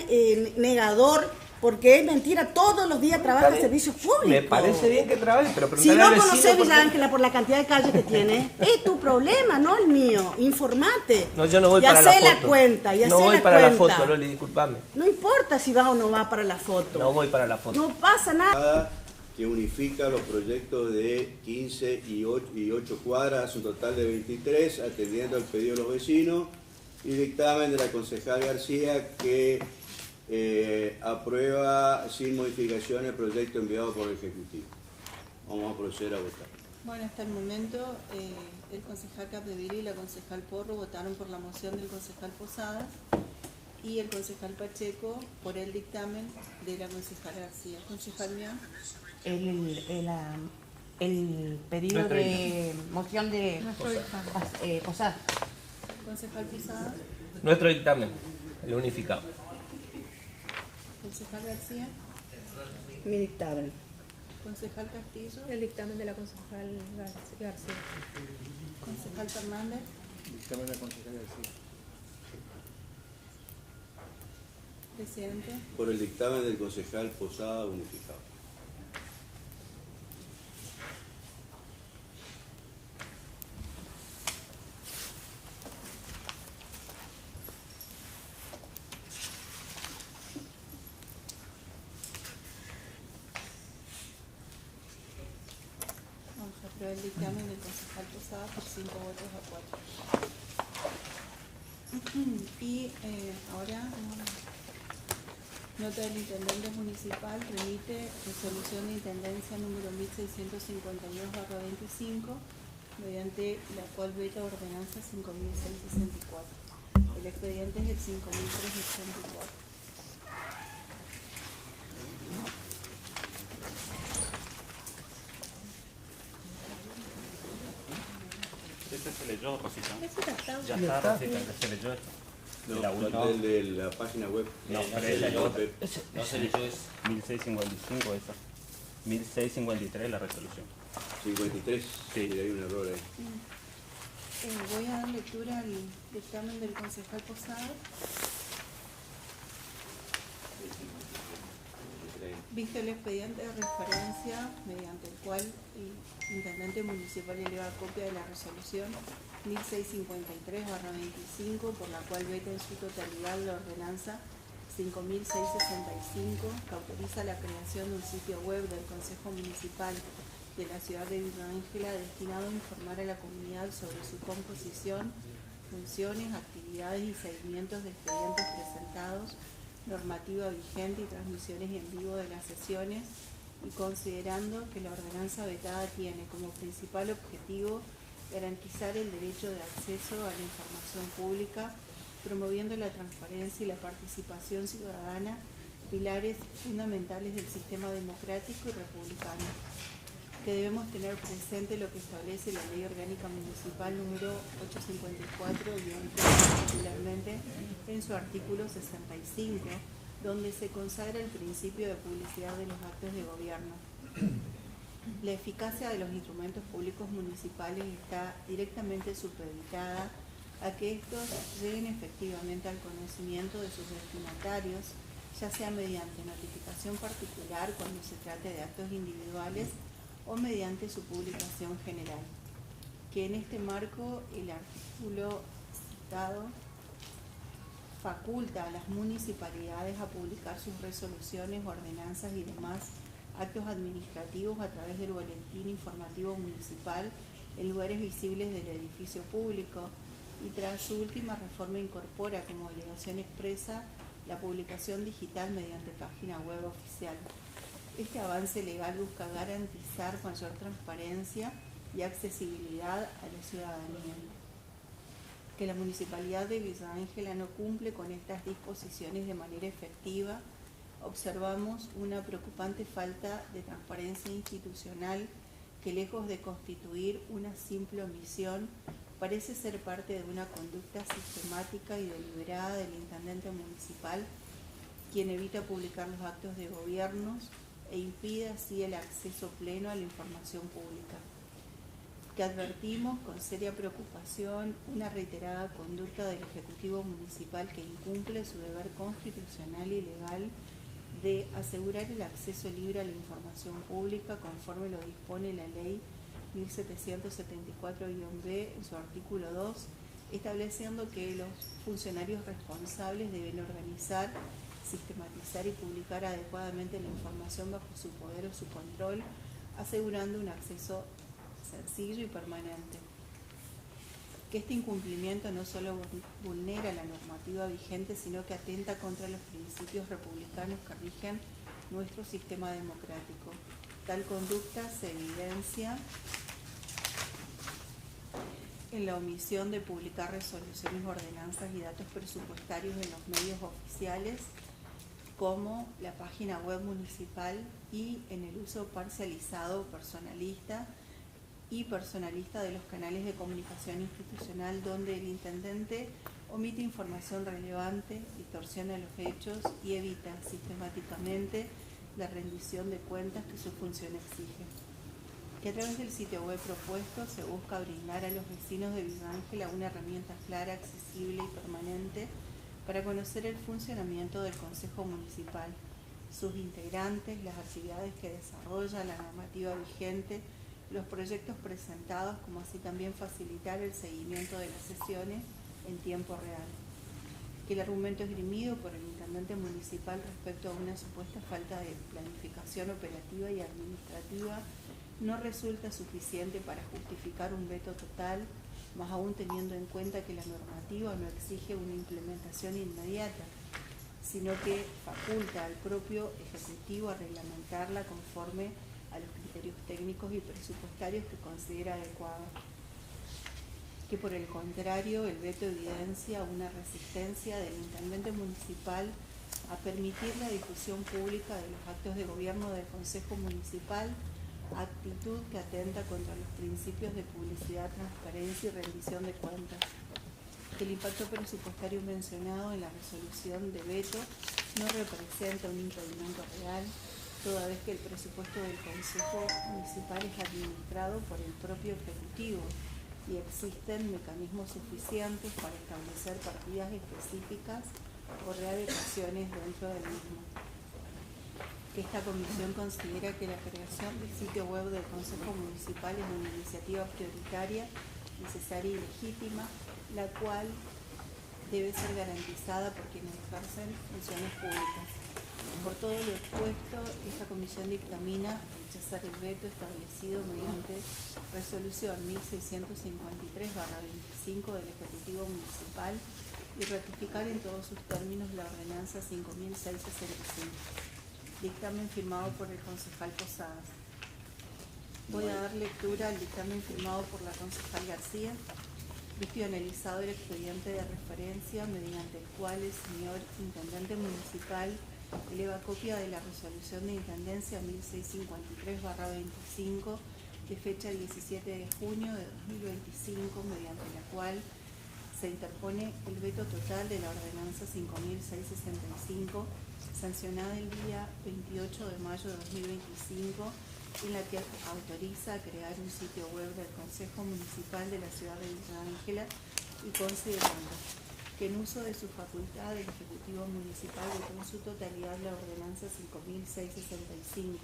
negador, porque es mentira. Todos los días trabaja en servicios públicos. Me parece bien que trabaje, pero Si preguntale no al vecino. conoces por Villa qué. Ángela por la cantidad de calles que tiene, es tu problema, no el mío. Informate. No, yo no voy y para la hacé foto. la cuenta, y no hacé voy la para la cuenta. foto, Loli, discúlpame. No importa si va o no va para la foto. No voy para la foto. No pasa nada. Que unifica los proyectos de 15 y 8 cuadras, un total de 23, atendiendo al pedido de los vecinos, y dictamen de la concejal García que aprueba sin modificación el proyecto enviado por el Ejecutivo. Vamos a proceder a votar. Bueno, hasta el momento el concejal Capdevila y la concejal Porro votaron por la moción del concejal Posadas y el concejal Pacheco por el dictamen de la concejal García. Concejal Mian. El pedido Nuestro de moción de Posada. Concejal Posadas. Nuestro dictamen, el unificado. Concejal García. Mi dictamen. Concejal Castillo. El dictamen de la concejal García. Concejal Fernández. Dictamen de la concejal García. Presidente. Por el dictamen del concejal Posada unificado. Vamos a aprobar el dictamen del concejal Posada por 5 votos a 4. Y ahora, nota del intendente municipal remite resolución de intendencia número 1652/25, mediante la cual veta ordenanza 5664. El expediente es el 5384. Este se leyó, Rosita. Eso ya está. Ya está, Rosita, ya se leyó esto. No, De la falta última. el de la página web. No, No pero se ella leyó. yo. No se leyó eso. 1655 esa. 1653 la resolución. 53, Sí. y hay un error ahí. Voy a dar lectura al dictamen del concejal Posada. Visto el expediente de referencia mediante el cual el intendente municipal eleva copia de la resolución 1653/25, por la cual veta en su totalidad la ordenanza 5665, que autoriza la creación de un sitio web del Consejo Municipal de la ciudad de Villa Ángela destinado a informar a la comunidad sobre su composición, funciones, actividades y seguimientos de expedientes presentados, normativa vigente y transmisiones en vivo de las sesiones, y considerando que la ordenanza vetada tiene como principal objetivo garantizar el derecho de acceso a la información pública, promoviendo la transparencia y la participación ciudadana, pilares fundamentales del sistema democrático y republicano, que debemos tener presente lo que establece la Ley Orgánica Municipal número 854-3, particularmente en su artículo 65, donde se consagra el principio de publicidad de los actos de gobierno. La eficacia de los instrumentos públicos municipales está directamente supeditada a que estos lleguen efectivamente al conocimiento de sus destinatarios, ya sea mediante notificación particular cuando se trate de actos individuales o mediante su publicación general, que en este marco el artículo citado faculta a las municipalidades a publicar sus resoluciones, ordenanzas y demás actos administrativos a través del boletín informativo municipal en lugares visibles del edificio público, y tras su última reforma incorpora como obligación expresa la publicación digital mediante página web oficial. Este avance legal busca garantizar mayor transparencia y accesibilidad a la ciudadanía. Que la Municipalidad de Villa Ángela no cumple con estas disposiciones de manera efectiva, observamos una preocupante falta de transparencia institucional que, lejos de constituir una simple omisión, parece ser parte de una conducta sistemática y deliberada del intendente municipal, quien evita publicar los actos de gobiernos e impide así el acceso pleno a la información pública. Que advertimos con seria preocupación una reiterada conducta del Ejecutivo Municipal que incumple su deber constitucional y legal de asegurar el acceso libre a la información pública conforme lo dispone la Ley 1774-B en su artículo 2, estableciendo que los funcionarios responsables deben organizar, sistematizar y publicar adecuadamente la información bajo su poder o su control, asegurando un acceso sencillo y permanente. Que este incumplimiento no solo vulnera la normativa vigente, sino que atenta contra los principios republicanos que rigen nuestro sistema democrático. Tal conducta se evidencia en la omisión de publicar resoluciones, ordenanzas y datos presupuestarios en los medios oficiales, como la página web municipal, y en el uso parcializado, personalista de los canales de comunicación institucional, donde el intendente omite información relevante, distorsiona los hechos y evita sistemáticamente la rendición de cuentas que su función exige. Que a través del sitio web propuesto se busca brindar a los vecinos de Villa Ángela una herramienta clara, accesible y permanente para conocer el funcionamiento del Consejo Municipal, sus integrantes, las actividades que desarrolla, la normativa vigente, los proyectos presentados, como así también facilitar el seguimiento de las sesiones en tiempo real. Que el argumento esgrimido por el intendente municipal respecto a una supuesta falta de planificación operativa y administrativa no resulta suficiente para justificar un veto total, más aún teniendo en cuenta que la normativa no exige una implementación inmediata, sino que faculta al propio Ejecutivo a reglamentarla conforme a los criterios técnicos y presupuestarios que considera adecuados. Que por el contrario, el veto evidencia una resistencia del intendente municipal a permitir la difusión pública de los actos de gobierno del Consejo Municipal, actitud que atenta contra los principios de publicidad, transparencia y rendición de cuentas. Que el impacto presupuestario mencionado en la resolución de veto no representa un impedimento real, toda vez que el presupuesto del Consejo Municipal es administrado por el propio Ejecutivo y existen mecanismos suficientes para establecer partidas específicas o readecuaciones dentro del mismo. Que esta comisión considera que la creación del sitio web del Consejo Municipal es una iniciativa prioritaria, necesaria y legítima, la cual debe ser garantizada por quienes ejercen funciones públicas. Por todo lo expuesto, esta comisión dictamina rechazar el veto establecido mediante resolución 1653/25 del Ejecutivo Municipal y ratificar en todos sus términos la ordenanza 5665. Dictamen firmado por el concejal Posadas. Voy a dar lectura al dictamen firmado por la concejal García. Visto y analizado el expediente de referencia mediante el cual el señor intendente municipal eleva copia de la resolución de intendencia 1653/25 de fecha 17 de junio de 2025, mediante la cual se interpone el veto total de la ordenanza 5665, sancionada el día 28 de mayo de 2025, en la que autoriza a crear un sitio web del Consejo Municipal de la Ciudad de Villa Ángela, y considerando que en uso de su facultad el Ejecutivo Municipal vetó en su totalidad la ordenanza 5665,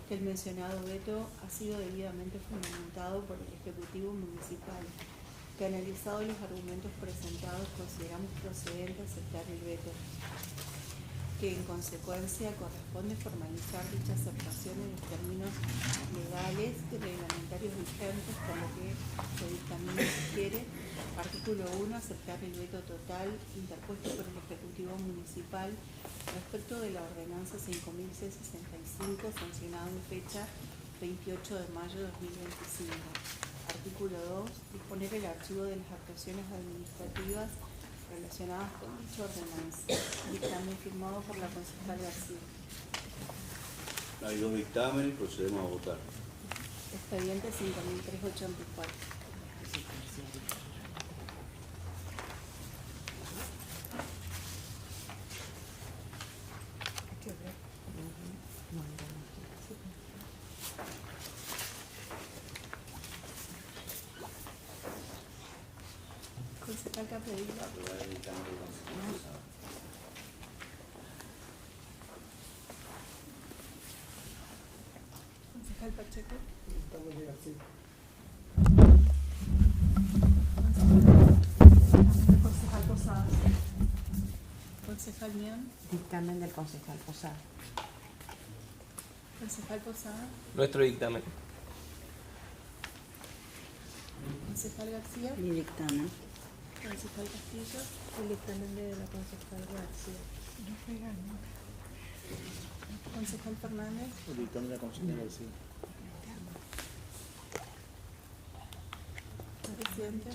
que el mencionado veto ha sido debidamente fundamentado por el Ejecutivo Municipal, que analizado los argumentos presentados consideramos procedente aceptar el veto. Que que en consecuencia corresponde formalizar dicha aceptación en los términos legales y reglamentarios vigentes, por lo que se dictamina y sugiere. Artículo 1. Aceptar el veto total interpuesto por el Ejecutivo Municipal respecto de la ordenanza 5.665, sancionada en fecha 28 de mayo de 2025. Artículo 2. Disponer el archivo de las actuaciones administrativas relacionadas con dicha ordenanza. Dictamen firmado por la concejal García. Hay dos dictámenes, procedemos a votar. Expediente 5.384. Concejal Capdevila. Aprobar el dictamen del Consejo Posada. Concejal Pacheco. Dictamen de García. Concejal Posada. Concejal Mion. Dictamen del concejal Posada. Concejal Posada. Nuestro dictamen. Concejal García. Mi dictamen. Concejal Castillo. El dictamen de la concejal García. Concejal Fernández. El dictamen de la concejal García. Presidente.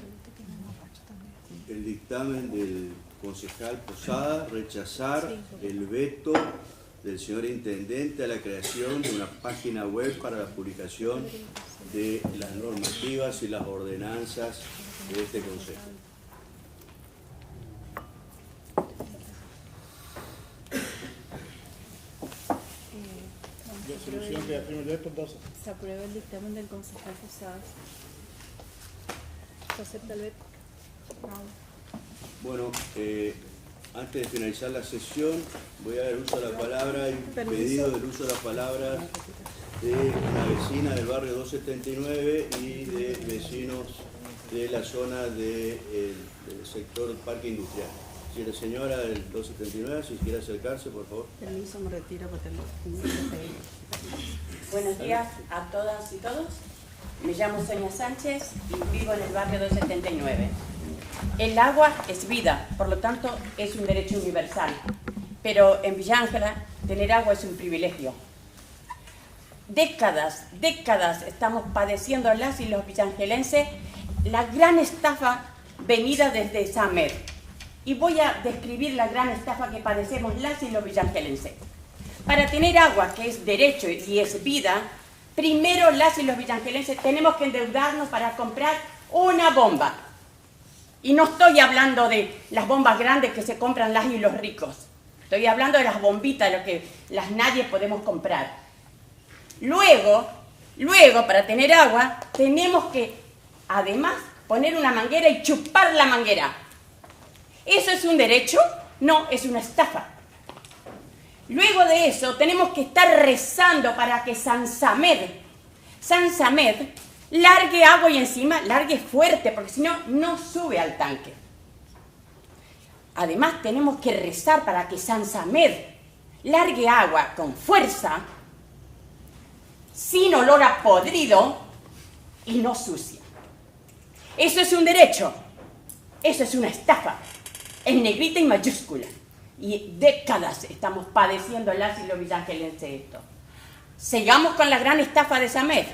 El dictamen del concejal Posada, rechazar el veto del señor Intendente a la creación de una página web para la publicación de las normativas y las ordenanzas de este Consejo. Resolución que afirma el veto, entonces. Se aprueba el dictamen del concejal Posada. ¿Se acepta el veto? Bueno, antes de finalizar la sesión, voy a dar uso a la palabra, hay un pedido del uso de la palabra de una vecina del barrio 279 y de vecinos de la zona del sector Parque Industrial. Si la señora del 279, si quiere acercarse, por favor. Permiso, me retiro porque no. Buenos días a todas y todos. Me llamo Sonia Sánchez y vivo en el barrio 279. El agua es vida, por lo tanto es un derecho universal. Pero en Villa Ángela tener agua es un privilegio. Décadas estamos padeciendo las y los villangelenses la gran estafa venida desde SAMED. Y voy a describir la gran estafa que padecemos las y los villangelenses. Para tener agua, que es derecho y es vida, primero las y los villangelenses tenemos que endeudarnos para comprar una bomba. Y no estoy hablando de las bombas grandes que se compran las y los ricos. Estoy hablando de las bombitas, lo que las nadie podemos comprar. Luego, para tener agua, tenemos que, además, poner una manguera y chupar la manguera. ¿Eso es un derecho? No, es una estafa. Luego de eso, tenemos que estar rezando para que San Samed largue agua y encima largue fuerte, porque si no, no sube al tanque. Además, tenemos que rezar para que San Samed largue agua con fuerza, sin olor a podrido y no sucia. ¿Eso es un derecho? Eso es una estafa, en negrita y mayúscula. Y décadas estamos padeciendo las y los villangelenses esto. Sigamos con la gran estafa de SAMED.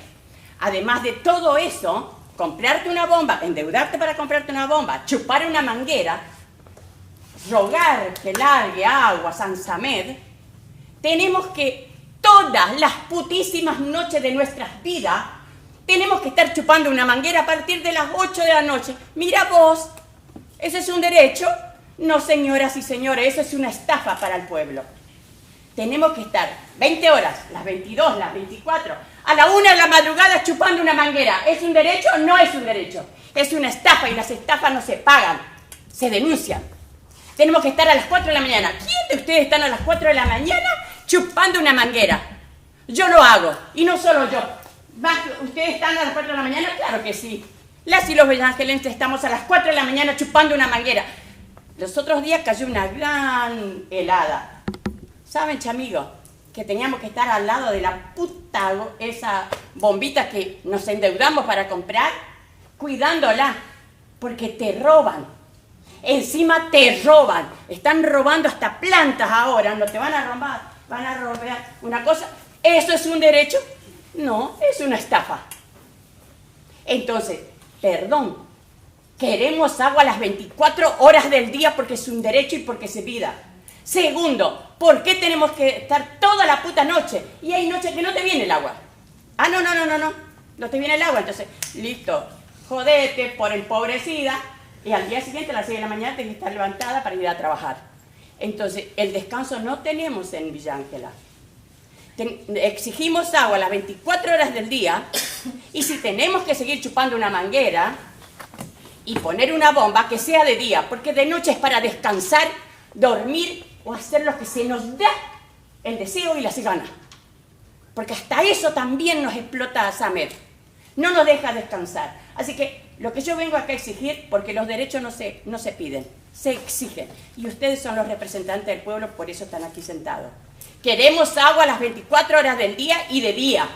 Además de todo eso, comprarte una bomba, endeudarte para comprarte una bomba, chupar una manguera, rogar que largue agua San Samed, tenemos que todas las putísimas noches de nuestras vidas, tenemos que estar chupando una manguera a partir de las 8 de la noche. Mira vos, ¿eso es un derecho? No, señoras y señores, eso es una estafa para el pueblo. Tenemos que estar 20 horas, las 22, las 24, a la 1 de la madrugada chupando una manguera. ¿Es un derecho? No es un derecho. Es una estafa y las estafas no se pagan, se denuncian. Tenemos que estar a las 4 de la mañana. ¿Quién de ustedes están a las 4 de la mañana chupando una manguera? Yo lo hago, y no solo yo. ¿Ustedes están a las 4 de la mañana? Claro que sí. Las y los villangelenses estamos a las 4 de la mañana chupando una manguera. Los otros días cayó una gran helada. ¿Saben, chamigos? Que teníamos que estar al lado de la puta, esa bombita que nos endeudamos para comprar, cuidándola, porque te roban. Encima te roban. Están robando hasta plantas ahora, no te van a robar, van a robar una cosa. ¿Eso es un derecho? No, es una estafa. Entonces, perdón, queremos agua las 24 horas del día porque es un derecho y porque se pida. Segundo, ¿por qué tenemos que estar toda la puta noche? Y hay noches que no te viene el agua. Ah, no te viene el agua. Entonces, listo, jodete por empobrecida y al día siguiente a las 6 de la mañana tenés que estar levantada para ir a trabajar. Entonces, el descanso no tenemos en Villa Ángela. Exigimos agua las 24 horas del día y si tenemos que seguir chupando una manguera y poner una bomba, que sea de día, porque de noche es para descansar, dormir o hacer lo que se nos da el deseo y las ganas. Porque hasta eso también nos explota a Samer. No nos deja descansar. Así que lo que yo vengo acá a exigir, porque los derechos no se piden, se exigen. Y ustedes son los representantes del pueblo, por eso están aquí sentados. Queremos agua las 24 horas del día y de día.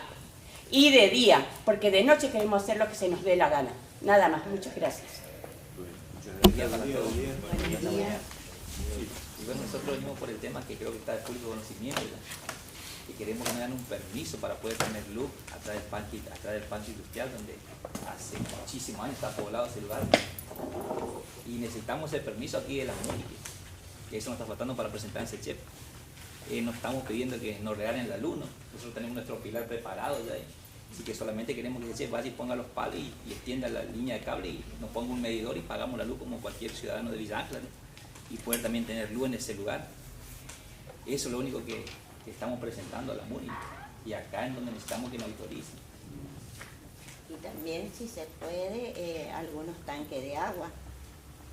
Y de día, porque de noche queremos hacer lo que se nos dé la gana. Nada más. Muchas gracias. Y bueno, nosotros venimos por el tema que creo que está de público conocimiento, que queremos que nos den un permiso para poder tener luz atrás del parque industrial, donde hace muchísimos años está poblado ese lugar. Y necesitamos el permiso aquí de la MUNI, que eso nos está faltando para presentar ese chef. Nos estamos pidiendo que nos regalen la luz, ¿no? Nosotros tenemos nuestro pilar preparado ya, así que solamente queremos que ese chef vaya y ponga los palos y extienda la línea de cable y nos ponga un medidor y pagamos la luz como cualquier ciudadano de Villa Ángela, ¿no? Y poder también tener luz en ese lugar. Eso es lo único que estamos presentando a la MUNI y acá es donde necesitamos que nos autoricen. Y también, si se puede, algunos tanques de agua,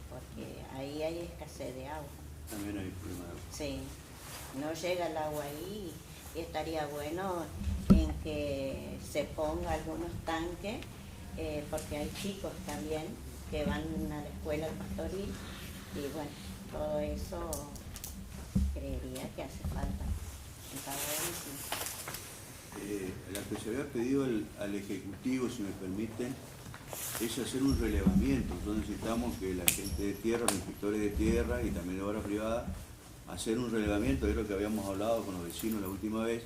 porque ahí hay escasez de agua. También hay problema de agua. Sí, no llega el agua ahí y estaría bueno en que se ponga algunos tanques, porque hay chicos también que van a la escuela pastoril y bueno, todo eso creería que hace falta. Está buenísimo. Lo que se había pedido al Ejecutivo, si me permiten, es hacer un relevamiento. Entonces necesitamos que la gente de tierra, los inspectores de tierra y también de obra privada, hacer un relevamiento de lo que habíamos hablado con los vecinos la última vez,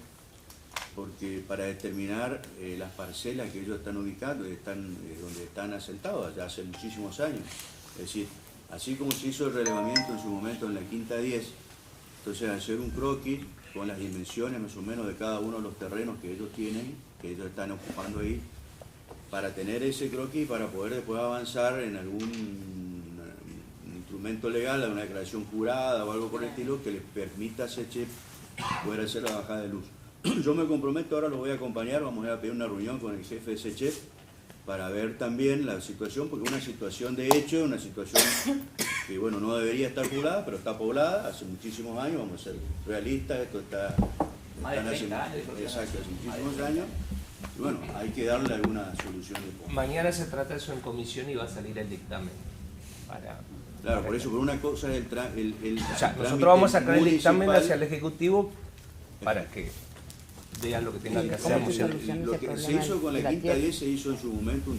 porque para determinar las parcelas que ellos están ubicando, donde están asentados ya hace muchísimos años. Es decir, así como se hizo el relevamiento en su momento en la Quinta 10, entonces hacer un croquis con las dimensiones más o menos de cada uno de los terrenos que ellos tienen, que ellos están ocupando ahí, para tener ese croquis y para poder después avanzar en algún instrumento legal, una declaración jurada o algo por el estilo que les permita a ese chef poder hacer la bajada de luz. Yo me comprometo, ahora los voy a acompañar, vamos a pedir una reunión con el jefe de ese chef para ver también la situación, porque es una situación de hecho, una situación que bueno, no debería estar poblada, pero está poblada hace muchísimos años, vamos a ser realistas, esto está más de 30 años. Exacto, hace muchísimos años. Y bueno, hay que darle alguna solución de fondo. Mañana se trata eso en comisión y va a salir el dictamen. Claro, por eso, pero una cosa es o sea, nosotros vamos a sacar el dictamen hacia el Ejecutivo para que vean lo que tengan que hacer. Lo que se hizo con la Quinta 10 se hizo en su momento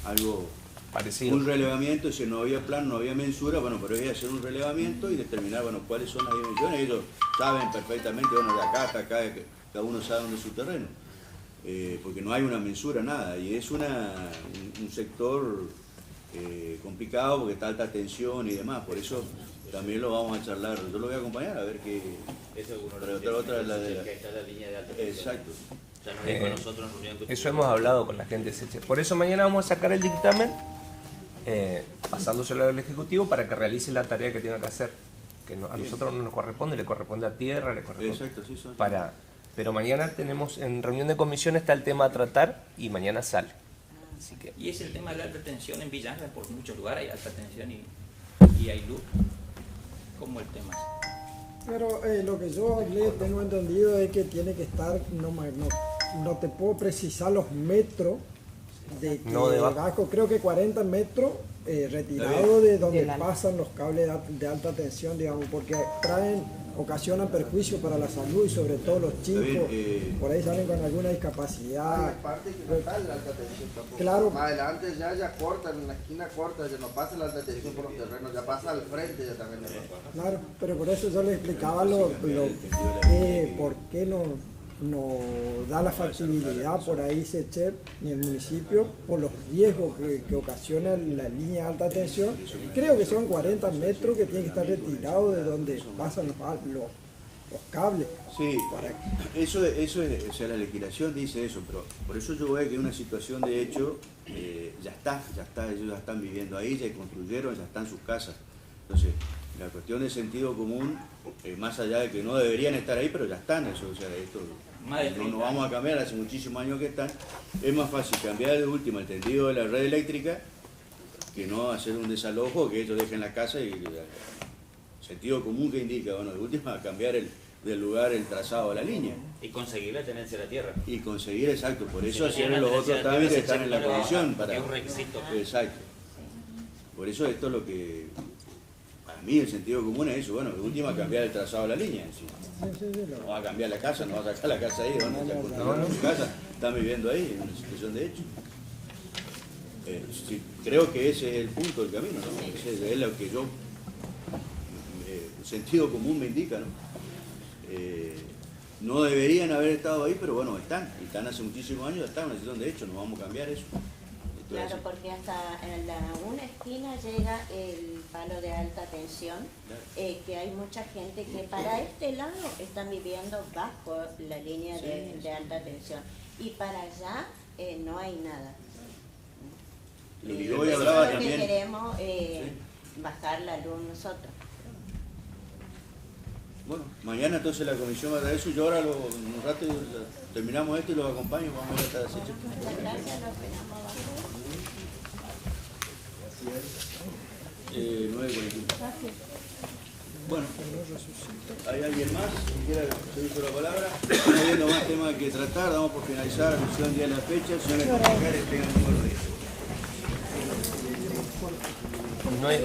algo parecido. Un relevamiento, si no había plan, no había mensura, bueno, pero hay que hacer un relevamiento y determinar, bueno, cuáles son las dimensiones. Ellos saben perfectamente, bueno, de acá hasta acá, cada uno sabe dónde es su terreno. Porque no hay una mensura, nada, y es un sector complicado porque está alta tensión y demás, por eso también lo vamos a charlar. Yo lo voy a acompañar a ver qué. Eso es uno otra es la de que está la línea de alta tensión. Exacto. O sea, nos dijo a nosotros en reunión que eso hemos hablado con la gente de SECHEF. Por eso mañana vamos a sacar el dictamen, pasándoselo al Ejecutivo para que realice la tarea que tiene que hacer. Que a nosotros no nos corresponde, le corresponde a tierra, le corresponde. Exacto, sí, son. Pero mañana tenemos, en reunión de comisión está el tema a tratar y mañana sale. Así que. Y es el tema de la alta tensión en Villa Ángela, por muchos lugares hay alta tensión y hay luz. ¿Cómo el tema? Pero lo que yo hablé, tengo entendido es que tiene que estar, no te puedo precisar los metros de que bajo, creo que 40 metros retirado de donde pasan los cables de alta tensión, digamos, porque traen ocasionan perjuicio para la salud y sobre todo los chicos, por ahí salen con alguna discapacidad. Aparte que no está la alta tensión tampoco. Claro. Más adelante ya corta, en la esquina corta, ya no pasa la alta tensión por los terrenos, ya pasa al frente ya también. Claro, pero por eso yo les explicaba por qué no da la factibilidad por ahí SECHEP ni el municipio por los riesgos que ocasiona la línea de alta tensión. Creo que son 40 metros que tienen que estar retirados de donde pasan los cables. Sí, eso es, o sea, la legislación dice eso, pero por eso yo veo que una situación de hecho ya está, ellos ya están viviendo ahí, ya construyeron, ya están sus casas. Entonces, la cuestión de sentido común, más allá de que no deberían estar ahí, pero ya están, eso, o sea, esto no vamos a cambiar, hace muchísimos años que están. Es más fácil cambiar de última el tendido de la red eléctrica que no hacer un desalojo, que ellos dejen la casa y el sentido común que indica, bueno, de última cambiar del lugar el trazado de la línea. Y conseguir la tenencia de la tierra. Y conseguir, exacto, por eso Si hicieron los otros trámites que están en la comisión. Es un requisito. Exacto. Por eso esto es lo que, para mí el sentido común es eso, bueno, de última cambiar el trazado de la línea. No va a cambiar la casa, no va a sacar la casa ahí, bueno, ya construyeron su casa, están viviendo ahí en una situación de hecho. Sí, creo que ese es el punto del camino, ¿no? Ese es lo que yo, el sentido común me indica, ¿no? No deberían haber estado ahí, pero bueno, están hace muchísimos años, están en una situación de hecho, no vamos a cambiar eso. Claro, porque hasta en una esquina llega el palo de alta tensión, que hay mucha gente que para este lado están viviendo bajo la línea de alta tensión y para allá no hay nada. Y hoy hablaba que también, queremos bajar la luz nosotros. Bueno, mañana entonces la comisión va a dar eso, yo ahora en un rato terminamos esto y los acompaño, vamos a ver hasta las 8. Muchas gracias, lo esperamos abajo. 9:41. Bueno, ¿hay alguien más que quiera seguir la palabra? No habiendo más temas que tratar, damos por finalizar la sesión día de la fecha. Señores concejales, tengan un buen día. No hay